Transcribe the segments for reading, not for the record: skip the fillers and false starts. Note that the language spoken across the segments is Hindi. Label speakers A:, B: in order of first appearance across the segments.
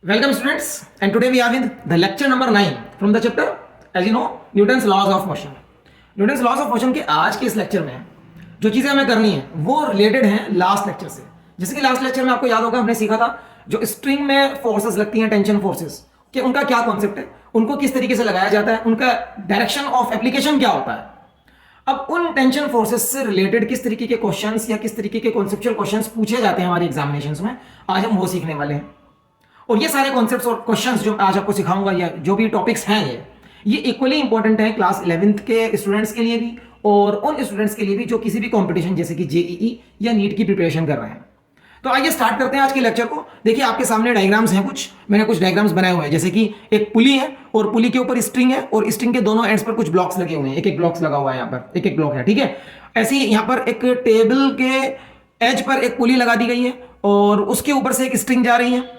A: Welcome students, and today we are with the lecture number 9 from the chapter, as you know, Newton's laws of motion. Newton's laws of motion के आज के इस लेक्चर में जो चीज़ें हमें करनी है वो रिलेटेड हैं लास्ट लेक्चर से। जैसे कि लास्ट लेक्चर में आपको याद होगा हमने सीखा था जो स्ट्रिंग में फोर्सेस लगती हैं, टेंशन फोर्सेस, कि उनका क्या कॉन्सेप्ट है, उनको किस तरीके से लगाया जाता है, उनका डायरेक्शन ऑफ एप्लीकेशन क्या होता है। अब उन टेंशन फोर्सेस से रिलेटेड किस तरीके के क्वेश्चंस या किस तरीके के कॉन्सेप्चुअल क्वेश्चंस पूछे जाते हैं हमारे एग्जामिनेशंस में, आज हम वो सीखने वाले हैं। और ये सारे कॉन्सेप्ट्स और क्वेश्चंस जो आज आपको सिखाऊंगा या जो भी टॉपिक्स हैं ये इक्वली इंपॉर्टेंट है क्लास 11th के स्टूडेंट्स के लिए भी और उन स्टूडेंट्स के लिए भी जो किसी भी कंपटीशन जैसे कि जेईई या नीट की प्रिपरेशन कर रहे हैं। तो आइए स्टार्ट करते हैं आज के लेक्चर को। देखिए आपके सामने डायग्राम्स हैं, मैंने कुछ डायग्राम्स बनाए हुए हैं। जैसे कि एक पुली है और पुली के ऊपर स्ट्रिंग है और स्ट्रिंग के दोनों एंड्स पर कुछ ब्लॉक्स लगे हुए हैं, एक एक ब्लॉक्स लगा हुआ है, यहाँ पर एक एक ब्लॉक है, ठीक है। ऐसे ही यहाँ पर एक टेबल के एज पर एक पुली लगा दी गई है और उसके ऊपर से एक स्ट्रिंग जा रही है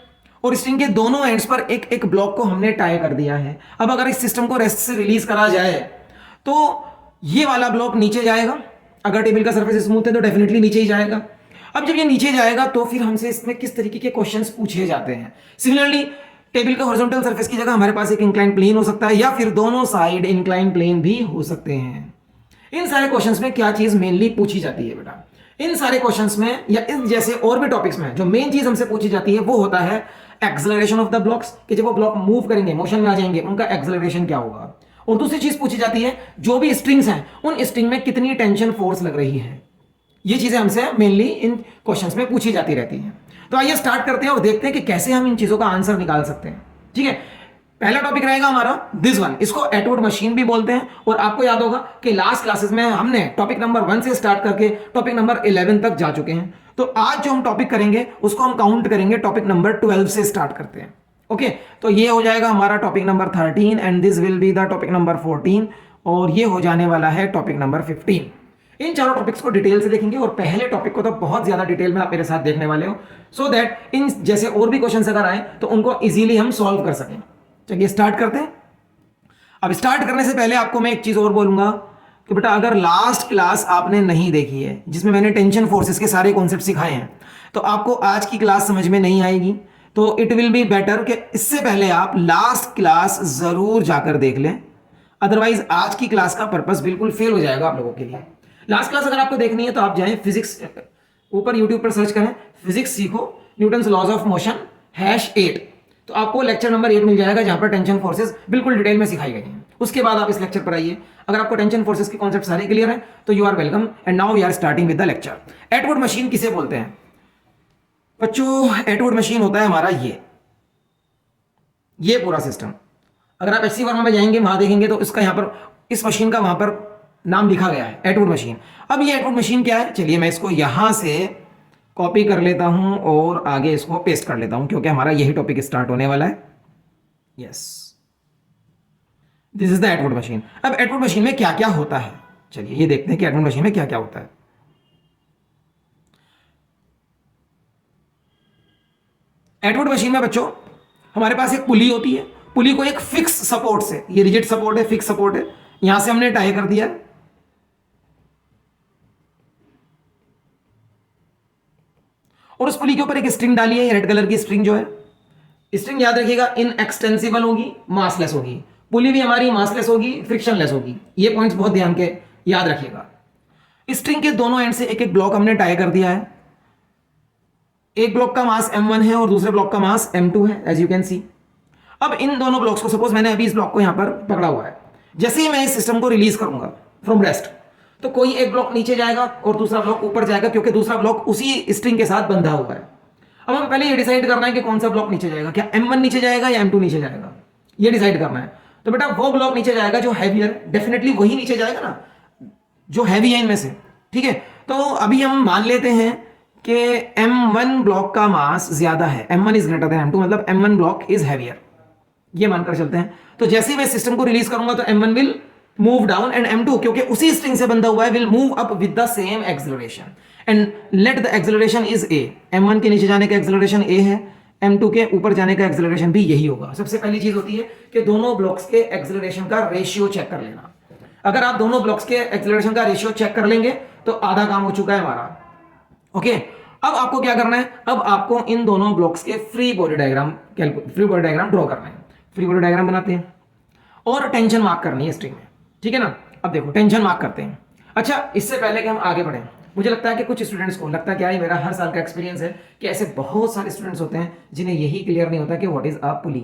A: और स्ट्रिंग के दोनों एंड्स पर एक एक ब्लॉक को हमने टाई कर दिया है। अब अगर इस सिस्टम को रेस्ट से रिलीज करा जाए तो ये वाला ब्लॉक नीचे जाएगा। अगर टेबल का सरफेस स्मूथ है तो डेफिनेटली नीचे ही जाएगा। अब जब ये नीचे जाएगा तो फिर हमसे इसमें किस तरीके के क्वेश्चंस पूछे जाते हैं। सिमिलरली टेबल का हॉरिजॉन्टल सरफेस की जगह हमारे पास एक इंक्लाइन प्लेन हो सकता है या फिर दोनों साइड इंक्लाइन प्लेन भी हो सकते हैं। इन सारे क्वेश्चंस में क्या चीज मेनली पूछी जाती है बेटा, इन सारे क्वेश्चंस में या इन जैसे और भी टॉपिक्स में जो मेन चीज हमसे पूछी जाती है वो होता है एक्सेलरेशन ऑफ द ब्लॉक्स, कि जब वो ब्लॉक मूव करेंगे, मोशन में आ जाएंगे, उनका एक्सेलरेशन क्या होगा। और दूसरी चीज पूछी जाती है जो भी स्ट्रिंग्स हैं उन स्ट्रिंग में कितनी टेंशन फोर्स लग रही है। ये चीजें हमसे मेनली इन क्वेश्चंस में पूछी जाती रहती हैं। तो आइए स्टार्ट करते हैं और देखते हैं कि कैसे हम इन चीजों का आंसर निकाल सकते हैं। ठीक है, पहला टॉपिक रहेगा हमारा दिस वन, इसको एटवुड मशीन भी बोलते हैं। और आपको याद होगा कि लास्ट क्लासेस में हमने टॉपिक नंबर 1 से स्टार्ट करके टॉपिक नंबर 11 तक जा चुके हैं। तो आज जो हम टॉपिक करेंगे उसको हम काउंट करेंगे टॉपिक नंबर 12 से स्टार्ट करते हैं। ओके, तो ये हो जाएगा हमारा topic number 13 and this will be the topic number 14 और ये हो जाने वाला है टॉपिक नंबर 15। इन चारों टॉपिक्स को डिटेल से देखेंगे और पहले टॉपिक को तो बहुत ज्यादा डिटेल में आप मेरे साथ देखने वाले हो सो दैट इन जैसे और भी क्वेश्चन अगर आए तो उनको इजीली हम सॉल्व कर सकें। चलिए स्टार्ट करते हैं। अब स्टार्ट करने से पहले आपको मैं एक चीज और बोलूंगा कि बेटा अगर लास्ट क्लास आपने नहीं देखी है जिसमें मैंने टेंशन फोर्सेस के सारे कॉन्सेप्ट सिखाए हैं तो आपको आज की क्लास समझ में नहीं आएगी। तो इट विल बी बेटर कि इससे पहले आप लास्ट क्लास जरूर जाकर देख लें, अदरवाइज आज की क्लास का पर्पस बिल्कुल फेल हो जाएगा आप लोगों के लिए। लास्ट क्लास अगर आपको देखनी है तो आप जाएं फिजिक्स, ऊपर यूट्यूब पर सर्च करें फिजिक्स सीखो न्यूटन्स लॉज ऑफ मोशन #8, तो आपको लेक्चर नंबर 8 मिल जाएगा जहां पर टेंशन फोर्सेस बिल्कुल डिटेल में सिखाई गई हैं। उसके बाद आप इस लेक्चर पर आइए। अगर आपको टेंशन फोर्सेस के कॉन्सेप्ट सारे क्लियर हैं तो you are welcome and now we are starting with the lecture. Atwood machine किसे बोलते हैं बच्चों? एटवुड मशीन होता है हमारा ये पूरा सिस्टम। अगर आप एचसी वर्मा में जाएंगे वहां देखेंगे तो इसका यहां पर इस मशीन का वहां पर नाम लिखा गया है एटवुड मशीन। अब ये एटवुड मशीन क्या है, चलिए मैं इसको यहां से कॉपी कर लेता हूं और आगे इसको पेस्ट कर लेता हूं क्योंकि हमारा यही टॉपिक स्टार्ट होने वाला है। Yes, this is the Atwood machine. अब एटवुड मशीन में क्या क्या होता है, चलिए ये देखते हैं कि एटवुड मशीन में क्या क्या होता है। एटवुड मशीन में बच्चों हमारे पास एक पुली होती है। पुली को एक फिक्स सपोर्ट से, ये रिजिड सपोर्ट है, फिक्स सपोर्ट है, यहां से हमने टाई कर दिया और उस पुली के ऊपर एक स्ट्रिंग डाली है, रेड कलर की स्ट्रिंग जो है। स्ट्रिंग याद रखिएगा इनएक्सटेंसिबल होगी, मासलेस होगी। पुली भी हमारी मासलेस होगी, फ्रिक्शनलेस होगी। ये पॉइंट्स बहुत ध्यान के याद रखिएगा। स्ट्रिंग के दोनों एंड से एक एक ब्लॉक हमने टाई कर दिया है। एक ब्लॉक का मास m1 है और दूसरे ब्लॉक का मास m2 है, एज यू कैन सी। अब इन दोनों ब्लॉक्स को, सपोज मैंने अभी इस ब्लॉक को यहां पर पकड़ा हुआ है, जैसे ही मैं इस सिस्टम को रिलीज करूंगा फ्रॉम रेस्ट तो कोई एक ब्लॉक नीचे जाएगा और दूसरा ब्लॉक ऊपर जाएगा क्योंकि दूसरा ब्लॉक उसी स्ट्रिंग के साथ बंधा हुआ है। अब हमें पहले ये डिसाइड करना है कि कौन सा ब्लॉक नीचे जाएगा, क्या m1 नीचे जाएगा या m2 नीचे जाएगा, ये डिसाइड करना है। तो बेटा वो ब्लॉक नीचे जाएगा जो हैवियर, डेफिनेटली वही नीचे जाएगा ना जो हैवी है इनमें से। ठीक है, तो अभी हम मान लेते हैं कि m1 ब्लॉक का मास ज्यादा है, m1 is greater than m2, मतलब m1 ब्लॉक इज हैवियर, ये मानकर चलते हैं। तो जैसे ही मैं सिस्टम को रिलीज करूंगा तो m1 will move down and m2 क्योंकि उसी स्ट्रिंग से बंधा हुआ है will move up with the same acceleration and let the acceleration is a। m1 के नीचे जाने का एक्सेलरेशन a है, m2 के ऊपर जाने का एक्सेलरेशन भी यही होगा। सबसे पहली चीज होती है कि दोनों ब्लॉक्स के एक्सेलरेशन का रेशियो चेक कर लेना। अगर आप दोनों ब्लॉक्स के एक्सेलरेशन का रेशियो चेक कर लेंगे तो आधा काम हो चुका है हमारा। ओके, अब आपको क्या करना है, अब आपको इन दोनों ब्लॉक्स के फ्री बॉडी डायग्राम ड्रॉ करना है। फ्री बॉडी डायग्राम बनाते हैं और टेंशन मार्क करनी है स्ट्रिंग में, ठीक है ना। अब देखो टेंशन मार्क करते हैं। अच्छा, इससे पहले कि हम आगे बढ़ें, मुझे लगता है कि कुछ स्टूडेंट्स को लगता है, क्या है, मेरा हर साल का एक्सपीरियंस है कि ऐसे बहुत सारे स्टूडेंट्स होते हैं जिन्हें यही क्लियर नहीं होता कि व्हाट इज अ पुली।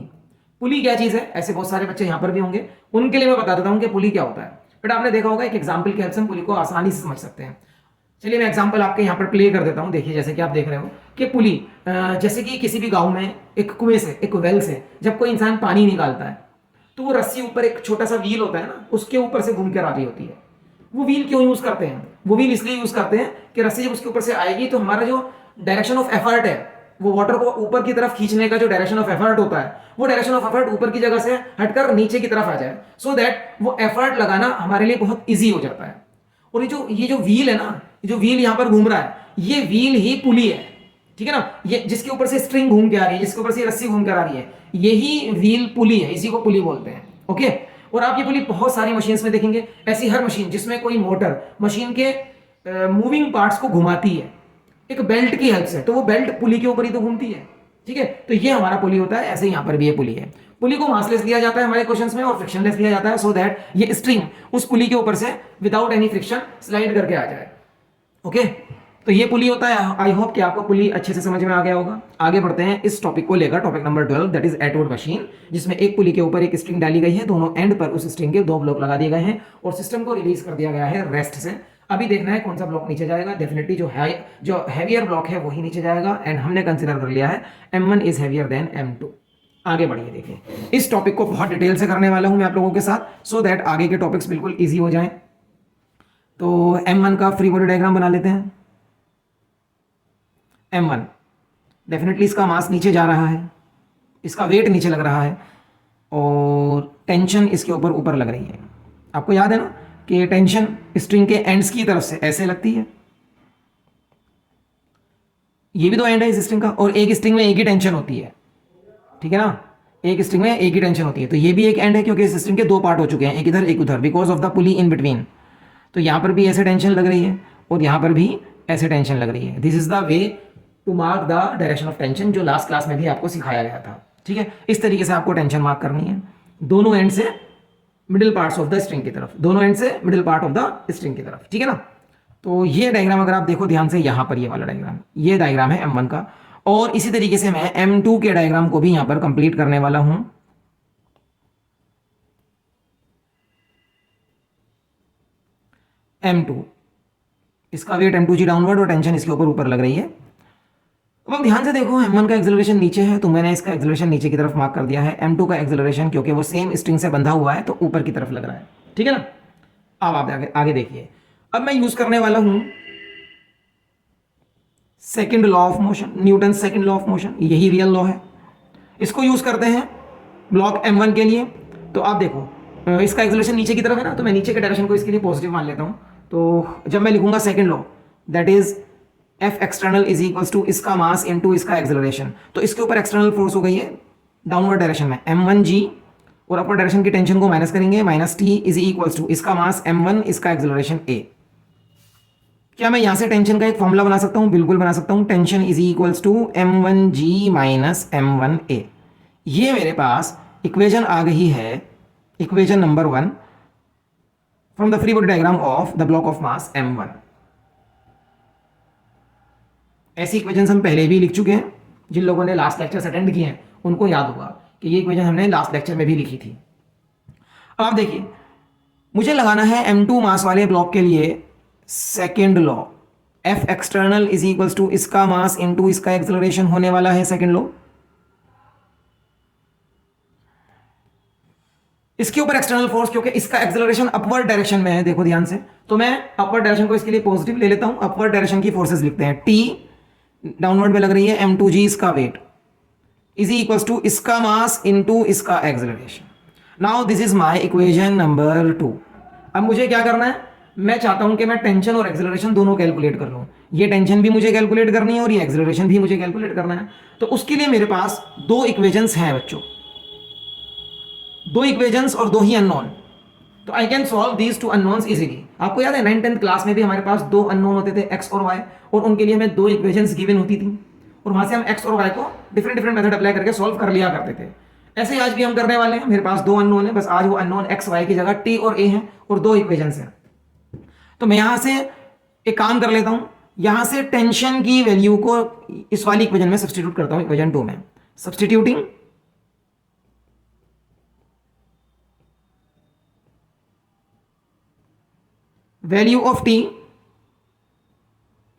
A: पुली क्या चीज है, ऐसे बहुत सारे बच्चे यहाँ पर भी होंगे, उनके लिए मैं बता देता हूँ कि पुली क्या होता है। बट आपने देखा होगा एक एग्जाम्पल की हेल्प से हम पुली को आसानी से समझ सकते हैं। चलिए मैं एग्जाम्पल आपके यहाँ पर प्ले कर देता हूँ। देखिए जैसे कि आप देख रहे हो कि पुली, जैसे कि किसी भी गांव में एक कुएं से, एक वेल से जब कोई इंसान पानी निकालता है तो वो रस्सी ऊपर एक छोटा सा व्हील होता है ना, उसके ऊपर से घूम कर आ रही होती है। वो व्हील क्यों यूज करते हैं, वो व्हील इसलिए यूज करते हैं कि रस्सी जब उसके ऊपर से आएगी तो हमारा जो डायरेक्शन ऑफ एफर्ट है, वो वाटर को ऊपर की तरफ खींचने का जो डायरेक्शन ऑफ एफर्ट होता है, वो डायरेक्शन ऑफ एफर्ट ऊपर की जगह से हटकर नीचे की तरफ आ जाए, सो दैट वो एफर्ट लगाना हमारे लिए बहुत ईजी हो जाता है। और ये जो व्हील है ना, जो व्हील यहाँ पर घूम रहा है, ये व्हील ही पुली है, ठीक है ना। ये जिसके ऊपर से स्ट्रिंग घूम के आ रही है, जिसके ऊपर से रस्सी घूम कर आ रही है, यही व्हील पुली है, इसी को पुली बोलते हैं। ओके, और आप ये पुली बहुत सारी मशीन्स में देखेंगे। ऐसी हर मशीन जिसमें कोई मोटर मशीन के मूविंग पार्ट्स को घुमाती है एक बेल्ट की हेल्प से, तो वो बेल्ट पुली के ऊपर ही तो घूमती है, ठीक है। तो ये हमारा पुली होता है। ऐसे यहाँ पर भी ये पुली है। पुली को मासलेस लिया जाता है हमारे क्वेश्चंस में और फ्रिक्शनलेस लिया जाता है, सो दैट ये स्ट्रिंग उस पुली के ऊपर से विदाउट एनी फ्रिक्शन स्लाइड करके आ जाए। ओके, तो ये पुली होता है। आई होप कि आपको पुली अच्छे से समझ में आ गया होगा। आगे बढ़ते हैं इस टॉपिक को लेकर, topic number 12, that is Atwood machine, जिसमें एक पुली के ऊपर एक स्ट्रिंग डाली गई है, दोनों एंड पर उस स्ट्रिंग के 2 ब्लॉक लगा दिए गए हैं और सिस्टम को रिलीज कर दिया गया है रेस्ट से। अभी देखना है कौन सा ब्लॉक नीचे जाएगा। डेफिनेटली जो हैवियर ब्लॉक है वही नीचे जाएगा, एंड हमने कंसिडर कर लिया है M1 is heavier than M2। आगे बढ़िए, देखिए इस टॉपिक को बहुत डिटेल से करने वाला हूं मैं आप लोगों के साथ, सो दैट आगे के टॉपिक्स बिल्कुल ईजी हो जाएं। तो M1 का फ्री बॉडी डायग्राम बना लेते हैं। M1 डेफिनेटली इसका मास नीचे जा रहा है, इसका वेट नीचे लग रहा है और टेंशन इसके ऊपर लग रही है। आपको याद है ना कि टेंशन स्ट्रिंग के एंड्स की तरफ से ऐसे लगती है। ये भी तो एंड है इस स्ट्रिंग का, और एक स्ट्रिंग में एक ही टेंशन होती है, ठीक है ना। एक स्ट्रिंग में एक ही टेंशन होती है, तो ये भी एक एंड है क्योंकि इस स्ट्रिंग के 2 पार्ट हो चुके हैं, एक इधर एक उधर, because of the pulley in between. तो यहां पर भी ऐसे टेंशन लग रही है और यहां पर भी ऐसे टेंशन लग रही है। This is the way to mark the direction of tension, जो लास्ट क्लास में भी आपको सिखाया गया था, ठीक है। इस तरीके से आपको टेंशन मार्क करनी है, दोनों एंड से middle parts of the string की तरफ, दोनों एंड से middle part of the string की तरफ, ठीक है ना। तो ये डायग्राम अगर आप देखो ध्यान से, यहां पर ये वाला डायग्राम, ये डायग्राम है M1 का, और इसी तरीके से मैं M2 के डायग्राम को भी यहां पर कंप्लीट करने वाला हूं। M2, इसका वेट M2G डाउनवर्ड और टेंशन इसके ऊपर लग रही है। अब आप ध्यान से देखो, M1 का एक्सेलरेशन नीचे है तो मैंने इसका एक्सेलरेशन नीचे की तरफ मार्क कर दिया है। M2 का एक्सेलरेशन क्योंकि वो सेम स्ट्रिंग से बंधा हुआ है तो ऊपर की तरफ लग रहा है, ठीक है ना। अब आप आगे देखिए, अब मैं यूज करने वाला हूं second law of motion, Newton second law of motion, यही रियल लॉ है। इसको यूज करते हैं ब्लॉक M1 के लिए। तो आप देखो इसका एक्सेलरेशन नीचे की तरफ है ना, तो मैं नीचे के डायरेक्शन को इसके लिए पॉजिटिव मान लेता हूं। तो जब मैं लिखूंगा second law, that is F external is equals to इसका मास इनटू इसका एक्सेलरेशन, तो इसके ऊपर एक्सटर्नल फोर्स हो गई है डाउनवर्ड डायरेक्शन में M1G, और अपर डायरेक्शन की टेंशन को माइनस करेंगे, minus T is equals to इसका मास M1, इसका एक्सेलरेशन A। क्या मैं यहां से टेंशन का एक फॉर्मूला बना सकता हूं? बिल्कुल बना सकता हूं। Tension is equals to M1G minus M1A। ये मेरे पास इक्वेशन आ गई है, equation number 1 from the free body diagram of the block of mass M1। ऐसी इक्वेशंस हम पहले भी लिख चुके हैं, जिन लोगों ने लास्ट लेक्चर अटेंड किए हैं उनको याद होगा कि ये इक्वेशन हमने लास्ट लेक्चर में भी लिखी थी। अब आप देखिए, मुझे लगाना है M2 मास वाले ब्लॉक के लिए second law, F external is equals to इसका मास इनटू इसका एक्सेलरेशन होने वाला है सेकेंड लॉ। इसके ऊपर एक्सटर्नल फोर्स, क्योंकि इसका एक्सेलरेशन अपवर्ड डायरेक्शन में है, देखो ध्यान से, तो मैं अपवर्ड डायरेक्शन को इसके लिए पॉजिटिव ले लेता हूं। अपवर्ड डायरेक्शन की फोर्सेस लिखते हैं, T डाउनवर्ड में लग रही है, M2G इसका वेट इज इक्वल्स टू इसका मास इनटू इसका acceleration. Now this is my equation number 2। अब मुझे क्या करना है, मैं चाहता हूं कि मैं टेंशन और एक्सेलरेशन दोनों कैलकुलेट कर लूं। ये टेंशन भी मुझे कैलकुलेट करनी है और ये एक्सेलरेशन भी मुझे कैलकुलेट करना है। तो उसके लिए मेरे पास 2 इक्वेशंस हैं बच्चों, 2 इक्वेशंस और 2 ही अननोन। तो I can solve these two unknowns easily. आपको याद है 9th 10th क्लास में भी हमारे पास दो अननोन होते थे, एक्स और वाई, और उनके लिए हमें दो इक्वेशंस गिवन होती थी और वहां से हम एक्स और वाई को डिफरेंट डिफरेंट मेथड अप्लाई करके सॉल्व कर लिया करते थे। ऐसे ही आज भी हम करने वाले हैं। मेरे पास दो अननोन है, बस आज वो अननोन एक्स वाई की जगह टी और ए है और दो इक्वेशंस हैं। तो मैं यहां से एक काम कर लेता हूं, यहां से टेंशन की वैल्यू को इस वाली इक्वेशन में सब्स्टिट्यूट करता हूं, इक्वेशन 2 में। Substituting value of T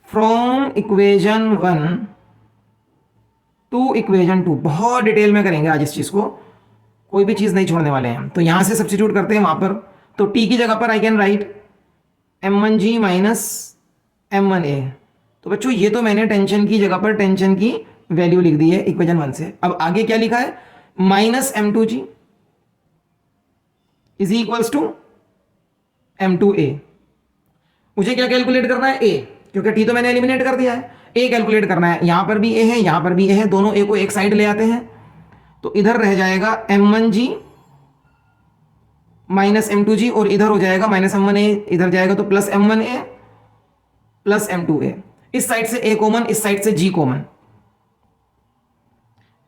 A: from equation 1 to equation 2। बहुत डिटेल में करेंगे आज इस चीज को, कोई भी चीज नहीं छोड़ने वाले हैं हम। तो यहां से सब्स्टिट्यूट करते हैं वहां पर। तो टी की जगह पर आई can right m1g minus m1a। तो बच्चों ये तो मैंने टेंशन की जगह पर टेंशन की वैल्यू लिख दी है इक्वेशन 1 से। अब आगे क्या लिखा है, minus m2g is equals to m2a। मुझे क्या कैलकुलेट करना है, a, क्योंकि t तो मैंने एलिमिनेट कर दिया है। a कैलकुलेट करना है, यहां पर भी a है, यहां पर भी a है, दोनों a को एक साइड ले आते हैं। तो इधर रह जाएगा m1g माइनस m2g और इधर हो जाएगा माइनस m1a, इधर जाएगा तो प्लस m1a प्लस m2a। इस साइड से a कॉमन, इस साइड से g common,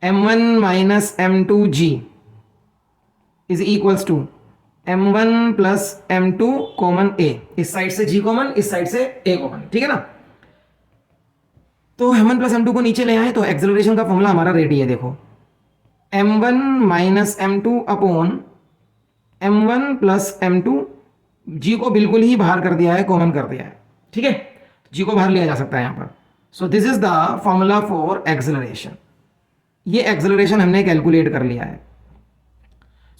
A: m1 minus m2g is equals to m1 plus m2 common a। इस साइड से g कॉमन, इस साइड से a कॉमन, ठीक है ना। तो m1 प्लस m2 को नीचे ले आए तो एक्सेलरेशन का फॉर्मूला हमारा रेडी है। देखो m1 minus m2 upon m1 plus m2, g को बिल्कुल ही बाहर कर दिया है, कॉमन कर दिया है, ठीक है। g को बाहर लिया जा सकता है यहां पर। So this is the formula for acceleration. ये एक्सेलरेशन हमने कैलकुलेट कर लिया है।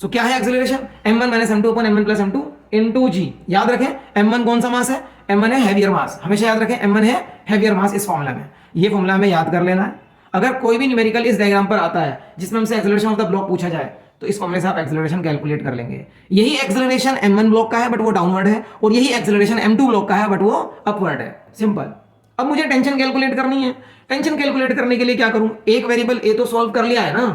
A: सो क्या है acceleration, m1 minus m2 upon m1 plus m2 into g। याद रखें m1 कौन सा मास है, m1 है हैवियर मास, हमेशा याद रखें m1 है हैवियर मास इस फॉर्मूला में। ये फॉर्मूला हमें याद कर लेना है। अगर कोई भी न्यूमेरिकल इस डायग्राम पर आता है जिसमें हमसे एक्सेलरेशन ऑफ द ब्लॉक पूछा जाए तो इस फॉर्मूले से आप एक्सेलरेशन कैलकुलेट कर लेंगे। यही एक्सेलरेशन m1 ब्लॉक का है बट वो डाउनवर्ड है, और यही एक्सेलरेशन m2 ब्लॉक का है बट वो अपवर्ड है। सिंपल। अब मुझे टेंशन कैलकुलेट करनी है। टेंशन कैलकुलेट करने के लिए क्या करूं, एक वेरिएबल a तो सॉल्व कर लिया है ना,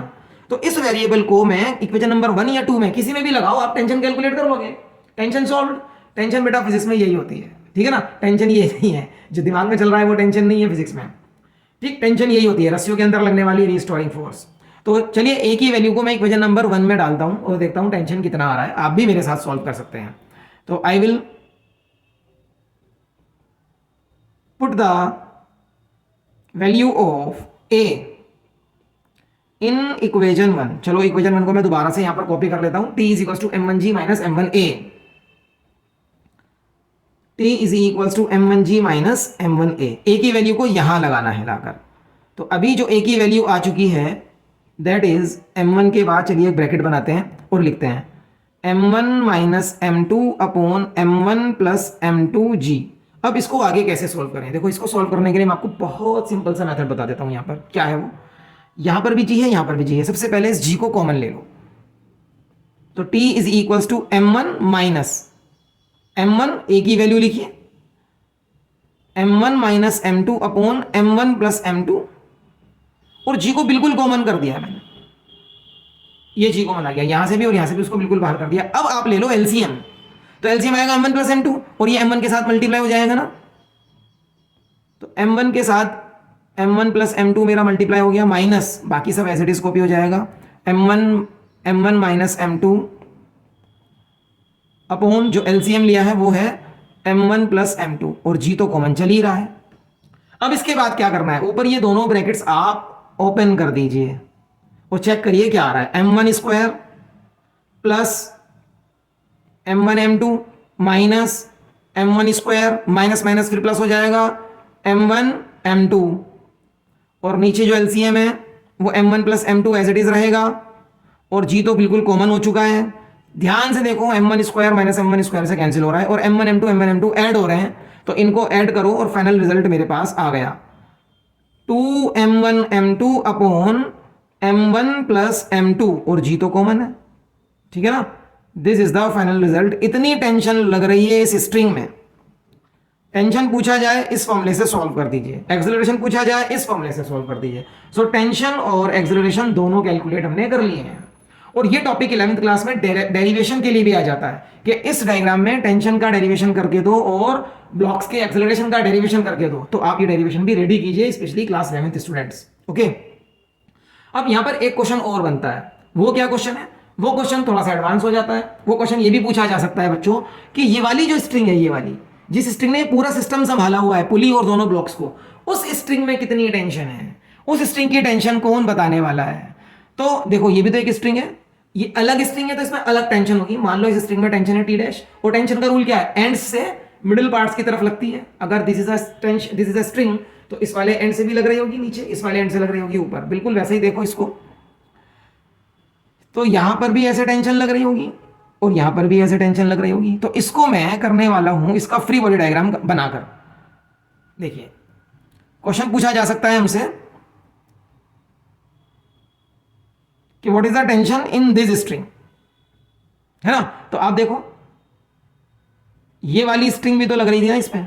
A: तो इस वेरिएबल को मैं इक्वेशन नंबर 1 या 2 में किसी में भी लगाओ, आप टेंशन कैलकुलेट कर लोगे। Tension solve. टेंशन बेटा फिजिक्स में यही होती है, ठीक है ना। टेंशन ये नहीं है, जो दिमाग में चल रहा है वो टेंशन नहीं है फिजिक्स में, ठीक। टेंशन यही होती है, रस्सियों के अंदर लगने वाली रिस्टोरिंग फोर्स। तो चलिए एक ही वैल्यू को मैं इक्वेशन नंबर 1 में डालता हूं और देखता हूं टेंशन कितना आ रहा है। आप भी मेरे साथ सॉल्व कर सकते हैं। तो I will put the value of a in equation 1। चलो इक्वेशन 1 को मैं दोबारा से यहां पर कॉपी कर लेता हूं। t is equals to m1g minus m1a। t is equals to m1g minus m1a। a की वैल्यू को यहां लगाना है लाकर। तो अभी जो a की वैल्यू आ चुकी है दैट इज m1 के बाद चलिए एक ब्रैकेट बनाते हैं और लिखते हैं m1 minus m2 upon m1 plus m2g। अब इसको आगे कैसे सॉल्व करें, देखो इसको सॉल्व करने के लिए मैं आपको बहुत सिंपल सा मेथड बता देता हूं। यहां पर क्या है वो, यहां पर भी g है, यहां पर भी g है। सबसे पहले इस g को कॉमन ले लो। तो t is equals to m1 minus m1, a की वैल्यू लिखिए, m1 minus m2 upon m1 plus m2, और g को बिल्कुल कॉमन कर दिया है मैंने। ये g कॉमन आ गया यहां से भी और यहां से भी, उसको बिल्कुल बाहर कर दिया। अब आप ले लो एलसीएम। तो एलसीएम आएगा m1 प्लस m2 और ये m1 के साथ मल्टीप्लाई हो जाएगा ना। तो m1 के साथ m1 प्लस m2 मेरा मल्टीप्लाई हो गया, माइनस बाकी सब एज इट इज कॉपी हो जाएगा। m1 माइनस m2 अपॉन जो एलसीएम लिया है वो है m1 प्लस m2 और g तो कॉमन चल ही रहा है। अब इसके बाद क्या करना है, ऊपर ये दोनों ब्रैकेट्स आप ओपन कर दीजिए और चेक करिए क्या आ रहा है। m1 square plus m1 m2 minus m1 square, minus minus फिर प्लस हो जाएगा m1 m2, और नीचे जो एलसीएम है वो m1 plus m2 as it is रहेगा, और g तो बिल्कुल कॉमन हो चुका है। ध्यान से देखो m1 square minus m1 square से कैंसिल हो रहा है और m1 m2 ऐड हो रहे हैं, तो इनको ऐड करो और फाइनल रिजल्ट मेरे पास आ गया 2m1 m2 upon m1 plus m2, और g तो कॉमन है, ठीक है ना। This is the final result. इतनी टेंशन लग रही है इस स्ट्रिंग में, टेंशन पूछा जाए इस फॉर्मूले से सॉल्व कर दीजिए, एक्सेलरेशन पूछा जाए इस फॉर्मूले से सॉल्व कर दीजिए। सो टेंशन और एक्सेलरेशन दोनों कैलकुलेट हमने कर लिए हैं। और ये टॉपिक 11th क्लास में डेरिवेशन के लिए भी आ जाता है कि इस डायग्राम में टेंशन का डेरिवेशन करके दो और ब्लॉक्स के एक्सेलरेशन का डेरिवेशन करके दो, तो आप ये डेरिवेशन भी रेडी कीजिए, specially class 11th students. Okay, अब यहां पर एक क्वेश्चन और बनता है। वो क्या क्वेश्चन है? वो क्वेश्चन थोड़ा सा एडवांस हो जाता है। वो क्वेश्चन ये भी पूछा जा सकता है बच्चों कि ये वाली जो स्ट्रिंग है, ये वाली जिस स्ट्रिंग ने पूरा सिस्टम संभाला हुआ है, पुली और दोनों ब्लॉक्स को, उस स्ट्रिंग में कितनी टेंशन है, उस स्ट्रिंग की टेंशन कौन बताने वाला है? तो देखो, ये भी तो एक स्ट्रिंग है, ये अलग स्ट्रिंग है, तो इसमें अलग टेंशन होगी। मान लो इस स्ट्रिंग में टेंशन है टी डैश, और टेंशन का रूल क्या है? एंड से मिडिल पार्ट्स की तरफ लगती है। अगर दिस इज अ स्ट्रिंग, तो इस वाले एंड से भी लग रही होगी नीचे, इस वाले एंड से लग रही होगी ऊपर। बिल्कुल वैसे ही देखो इसको, तो यहां पर भी ऐसे टेंशन लग रही होगी और यहां पर भी ऐसे टेंशन लग रही होगी। तो इसको मैं करने वाला हूं इसका फ्री बॉडी डायग्राम बनाकर। देखिए, क्वेश्चन पूछा जा सकता है हमसे कि what is the tension in this string, है ना? तो आप देखो, ये वाली स्ट्रिंग भी तो लग रही थी ना इस पे,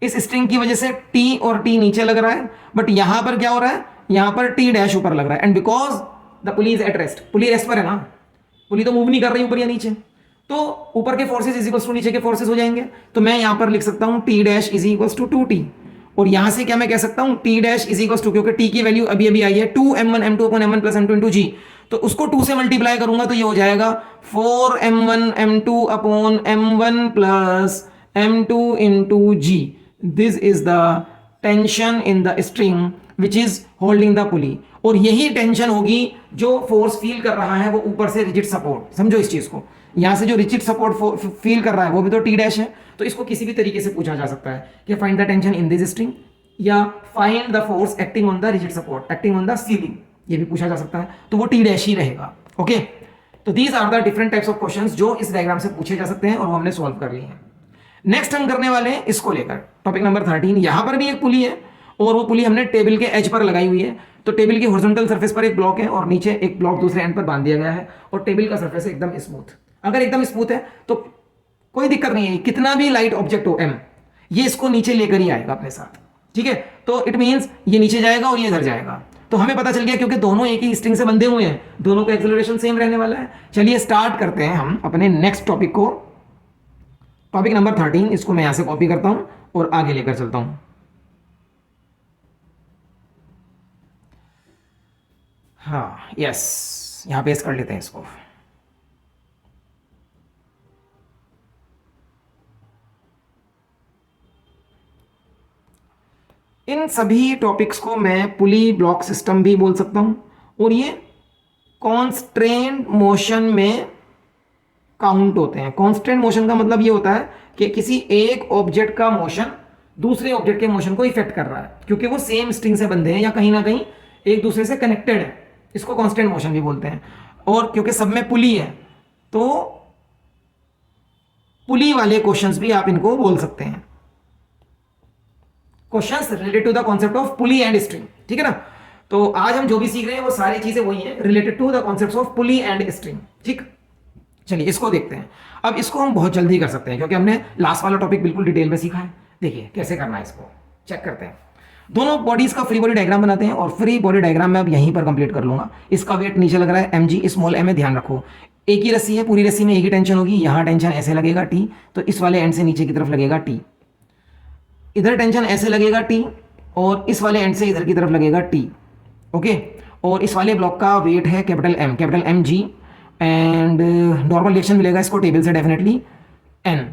A: इस स्ट्रिंग की वजह से टी और टी नीचे लग रहा है, बट यहां पर क्या हो रहा है? यहां पर टी डैश ऊपर लग रहा है। And because the pulley is at rest, pulley rest पर है ना, पुली तो मूव नहीं कर रही ऊपर या नीचे, तो ऊपर के फोर्सेस इज इक्वल्स टू नीचे के फोर्सेस हो जाएंगे। तो मैं यहां पर लिख सकता हूं T dash is equals to 2t, और यहां से क्या मैं कह सकता हूं? T dash is equals to, क्योंकि टी की वैल्यू अभी अभी आई है 2m1 m2 upon m1 plus m2 into जी, तो उसको 2 से मल्टीप्लाई करूंगा तो ये हो जाएगा 4m1 m2 upon m1 plus m2 into G. This is the tension in the string which is holding the pulley, और यही टेंशन होगी जो फोर्स फील कर रहा है वो ऊपर से रिजिड सपोर्ट। समझो इस चीज को, यहां से जो रिजिड सपोर्ट फील कर रहा है वो भी तो टी डैश है। तो इसको किसी भी तरीके से पूछा जा सकता है कि find the tension in this string, या find the force acting on the rigid support, acting on the ceiling, ये भी पूछा जा सकता है। तो वो टी डैश ही रहेगा। ओके, तो these are the different types of questions जो इस डायग्राम से पूछे जा सकते हैं, और वो हमने सॉल्व कर लिए हैं। नेक्स्ट हम करने वाले हैं इसको लेकर, टॉपिक नंबर 13। यहां पर भी एक पुली है, और वो पुली हमने टेबल के एज पर लगाई हुई है। तो टेबल की हॉरिजॉन्टल सरफेस पर एक ब्लॉक है और नीचे एक ब्लॉक दूसरे एंड पर बांध दिया गया है, और टेबल का सरफेस एकदम स्मूथ। अगर एकदम स्मूथ है तो कोई दिक्कत नहीं है, कितना भी लाइट ऑब्जेक्ट हो m, ये इसको नीचे लेकर ही आएगा अपने साथ। ठीक है, तो इट मींस ये नीचे जाएगा और ये इधर जाएगा। तो हमें पता चल गया, क्योंकि दोनों एक ही स्ट्रिंग से बंधे हुए हैं, दोनों का एक्सेलरेशन सेम रहने वाला है। चलिए स्टार्ट करते हैं हम अपने नेक्स्ट टॉपिक को, टॉपिक नंबर 13। इसको मैं यहां से कॉपी करता हूं और आगे लेकर चलता हूं। हाँ, यस, यहां पेस्ट कर लेते हैं इसको। इन सभी टॉपिक्स को मैं पुली ब्लॉक सिस्टम भी बोल सकता हूं, और ये कॉन्स्ट्रेंट मोशन में काउंट होते हैं। कॉन्स्ट्रेंट मोशन का मतलब ये होता है कि किसी एक ऑब्जेक्ट का मोशन दूसरे ऑब्जेक्ट के मोशन को इफेक्ट कर रहा है, क्योंकि वो सेम स्ट्रिंग से बंधे हैं या कहीं ना कहीं एक दूसरे से कनेक्टेड है। इसको कॉन्स्टेंट मोशन भी बोलते हैं। और क्योंकि सब में पुली है, तो पुली वाले क्वेश्चंस भी आप इनको बोल सकते हैं, questions related to the concept of pulley and string. ठीक है ना? तो आज हम जो भी सीख रहे हैं वो सारी चीजें वही हैं, related to the concepts of pulley and string. ठीक, चलिए इसको देखते हैं। अब इसको हम बहुत जल्दी कर सकते हैं, क्योंकि हमने लास्ट वाला टॉपिक बिल्कुल डिटेल में सीखा है। देखिए कैसे करना है, इसको चेक करते हैं। दोनों बॉडीज का फ्री बॉडी डायग्राम बनाते हैं, और फ्री बॉडी डायग्राम मैं अब यहीं पर कंप्लीट कर लूंगा। इसका वेट नीचे लग रहा है mg, स्मॉल m है, ध्यान रखो। एक ही रस्सी है, पूरी रस्सी में एक ही टेंशन होगी। यहां टेंशन ऐसे लगेगा t, तो इस वाले एंड से नीचे की तरफ लगेगा t। इधर टेंशन ऐसे लगेगा t, और इस वाले एंड से इधर की तरफ लगेगा t। ओके, और इस वाले ब्लॉक का वेट है capital mg, and normal reaction मिलेगा इसको टेबल से डेफिनेटली n,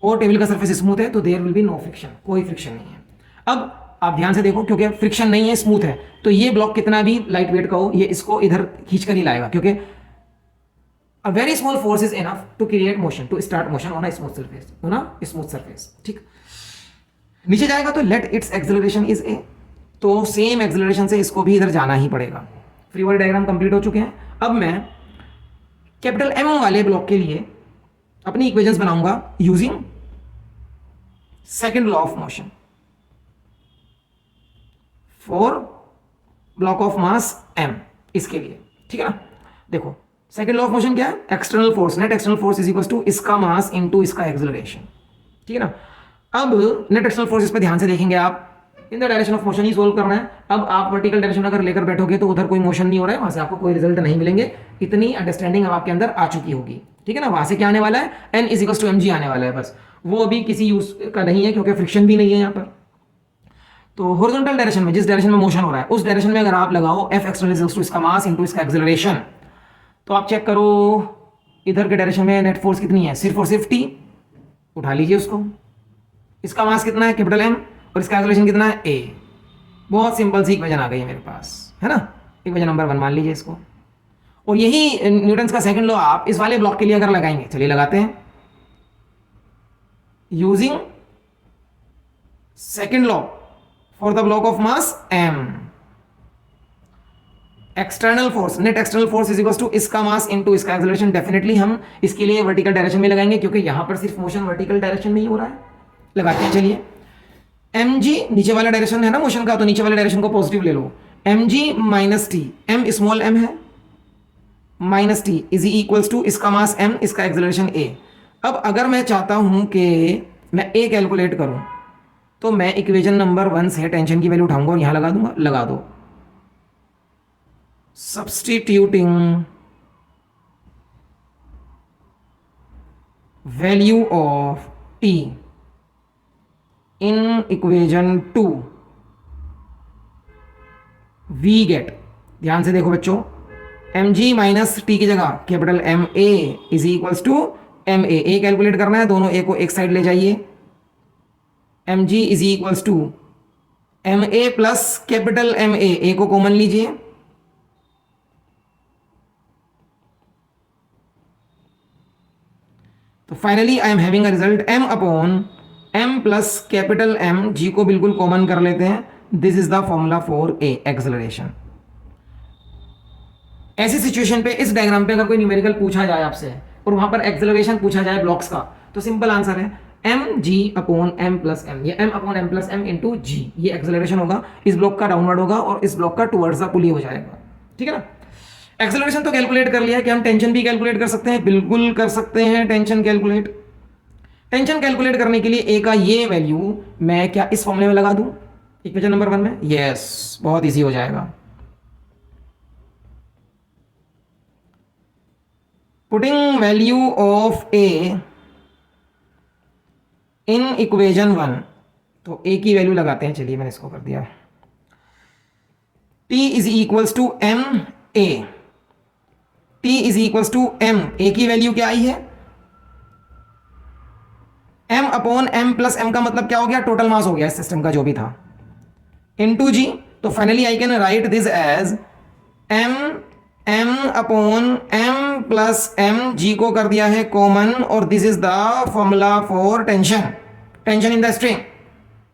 A: और टेबल का सरफेस स्मूथ है, तो there will be no friction, कोई फ्रिक्शन नहीं है। अब आप ध्यान से देखो, क्योंकि फ्रिक्शन नहीं है, स्मूथ है, तो ये ब्लॉक कितना भी लाइट वेट का हो, ये इसको इधर खींच कर ही लाएगा, क्योंकि a very small force is enough to create motion, to start motion on a smooth surface, on a smooth surface. ठीक, नीचे जाएगा तो let its acceleration is a, तो सेम एक्सेलरेशन से इसको भी इधर जाना ही पड़ेगा। फ्री बॉडी डायग्राम कंप्लीट हो चुके हैं। अब मैं कैपिटल M वाले ब्लॉक के लिए अपनी इक्वेशंस बनाऊंगा using second law of motion for block of mass m, इसके लिए। ठीक है ना? देखो सेकंड लॉ ऑफ मोशन क्या है? External force, net external force is equal to इसका मास इनटू इसका एक्सेलरेशन। ठीक है ना? अब नेट एक्सटर्नल फोर्स पे ध्यान से देखेंगे आप, in the direction of motion he solve करना है। अब आप वर्टिकल डायरेक्शन अगर लेकर बैठोगे तो उधर कोई मोशन नहीं हो रहा है, वहां से आपको कोई रिजल्ट नहीं मिलेंगे। इतनी अंडरस्टैंडिंग अब आपके अंदर आ चुकी होगी। ठीक है ना, वहां से क्या आने वाला है, N is equal to M G आने वाला है बस। वो अभी किसी यूज का नहीं है क्योंकि फ्रिक्शन भी नहीं है यहाँ पर। तो हॉरिजॉन्टल डायरेक्शन में, जिस डायरेक्शन में मोशन हो रहा है उस डायरेक्शन में अगर आप लगाओ F external is equal to इसका मास इंटू इसका एक्सेलरेशन, तो आप चेक करो इधर के डायरेक्शन में नेट फोर्स कितनी है, सिर्फ और सिर्फ टी, उठा लीजिए उसको। इसका मास कितना है कैपिटल एम, और इसका एक्सेलरेशन कितना है ए। बहुत सिंपल सी इक्वेशन आ गई है मेरे पास, है ना, इक्वेशन नंबर 1 मान लीजिए इसको। और यही न्यूटन्स का सेकंड लॉ आप इस वाले ब्लॉक के लिए अगर लगाएंगे, चलिए लगाते हैं। Using second law for the block of mass m, external force, net external force is equal to इसका मास इनटू इसका एक्सेलरेशन। डेफिनेटली हम इसके लिए वर्टिकल डायरेक्शन में लगाएंगे क्योंकि यहां पर सिर्फ मोशन वर्टिकल डायरेक्शन में ही हो रहा है। लगाते हैं चलिए। एम जी नीचे वाला डायरेक्शन है ना मोशन का, तो नीचे वाले डायरेक्शन को पॉजिटिव ले लो। M g minus T, m small m है, minus T is equals to इसका मास m, इसका एक्सेलरेशन a। अब अगर मैं चाहता हूं कि मैं a कैलकुलेट करूं, तो मैं इक्वेशन नंबर 1 से टेंशन की वैल्यू उठाऊंगा और यहां लगा दूंगा। लगा दो। Substituting value of t in equation 2 we get, ध्यान से देखो बच्चों, एम जी माइनस टी की जगह capital M A is equals to M A calculate करना है, दोनों ए को एक साइड ले जाइए। M G is equals to M A plus capital M A को कॉमन लीजिए। तो finally I am having a result m upon m plus capital M, g को बिल्कुल कॉमन कर लेते हैं। This is the formula for a acceleration. ऐसी सिचुएशन पे इस डायग्राम पे अगर कोई न्यूमेरिकल पूछा जाए आपसे और वहां पर एक्सेलरेशन पूछा जाए ब्लॉक्स का, तो सिंपल आंसर है m g upon m plus m, ये m upon m plus m into g, ये एक्सेलरेशन होगा। इस ब्लॉक का डाउनवर्ड होगा और इस ब्लॉक का टुवर्ड्स द पुली हो जाएगा। ठीक है ना। एक्सेलरेशन तो कैलकुलेट कर लिया, कि हम टेंशन भी कैलकुलेट कर सकते हैं, बिल्कुल कर सकते हैं टेंशन कैलकुलेट। टेंशन कैलकुलेट करने के लिए ए का ये वैल्यू मैं क्या इस फॉर्मूले में लगा दूं इक्वेशन नंबर 1 में, यस, बहुत इजी हो जाएगा। Putting value of A in equation 1, तो ए की वैल्यू लगाते हैं, चलिए मैंने इसको कर दिया। T is equals to M a, T is equals to M, a की वैल्यू क्या आई है m upon m plus m, का मतलब क्या हो गया, टोटल मास हो गया इस सिस्टम का जो भी था, इनटू g। तो finally I can write this as m upon m plus m, g को कर दिया है कॉमन, और this is the formula for tension, tension in the string.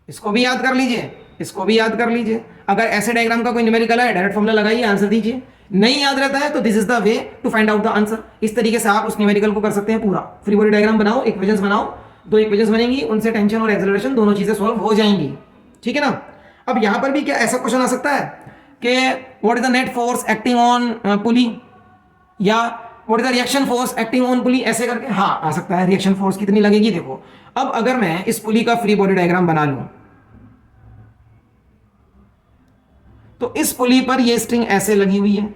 A: इसको भी याद कर लीजिए, इसको भी याद कर लीजिए। अगर ऐसे डायग्राम का कोई न्यूमेरिकल है, डायरेक्ट फॉर्मूला लगाइए, आंसर दीजिए। नहीं याद रहता है तो this is the way to find out the answer. इस तरीके से आप उस न्यूमेरिकल को कर सकते हैं पूरा। फ्री बॉडी डायग्राम बनाओ, इक्वेशंस बनाओ, 2 इक्वेशंस बनेंगी, उनसे टेंशन और एक्सेलरेशन दोनों चीजें सॉल्व हो जाएंगी। ठीक है ना। अब यहां पर भी क्या ऐसा क्वेश्चन आ सकता है कि what is the net force acting on pulley, या what is the reaction force acting on pulley, ऐसे करके हाँ आ सकता है। रिएक्शन फोर्स कितनी लगेगी देखो। अब अगर मैं इस पुली का फ्री बॉडी डायग्राम बना लूं, तो इस पुली पर ये स्ट्रिंग ऐसे लगी हुई है,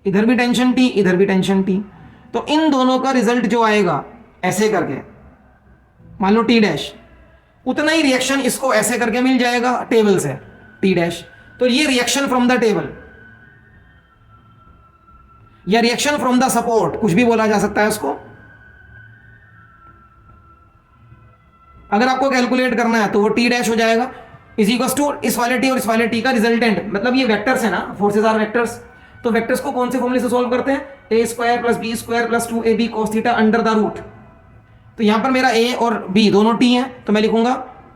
A: इधर भी टेंशन टी, इधर भी टेंशन टी। तो इन दोनों का रिजल्ट जो आएगा ऐसे करके, मान लो टी डैश, उतना ही रिएक्शन इसको ऐसे करके मिल जाएगा टेबल से, टी डैश। तो ये रिएक्शन फ्रॉम द टेबल या रिएक्शन फ्रॉम द सपोर्ट, कुछ भी बोला जा सकता है उसको। अगर आपको कैलकुलेट करना है तो वो टी डैश हो जाएगा इज इक्वल्स टू इस वाले टी और इस वाले टी का रिजल्टेंट, मतलब ये वेक्टर्स है ना, फोर्सेस आर वेक्टर्स। तो वेक्टर्स को कौन से फॉर्मूले से सॉल्व करते हैं, a square plus b square plus 2ab cos theta under the root. तो यहां पर मेरा ए और बी दोनों टी हैं, तो मैं लिखूंगा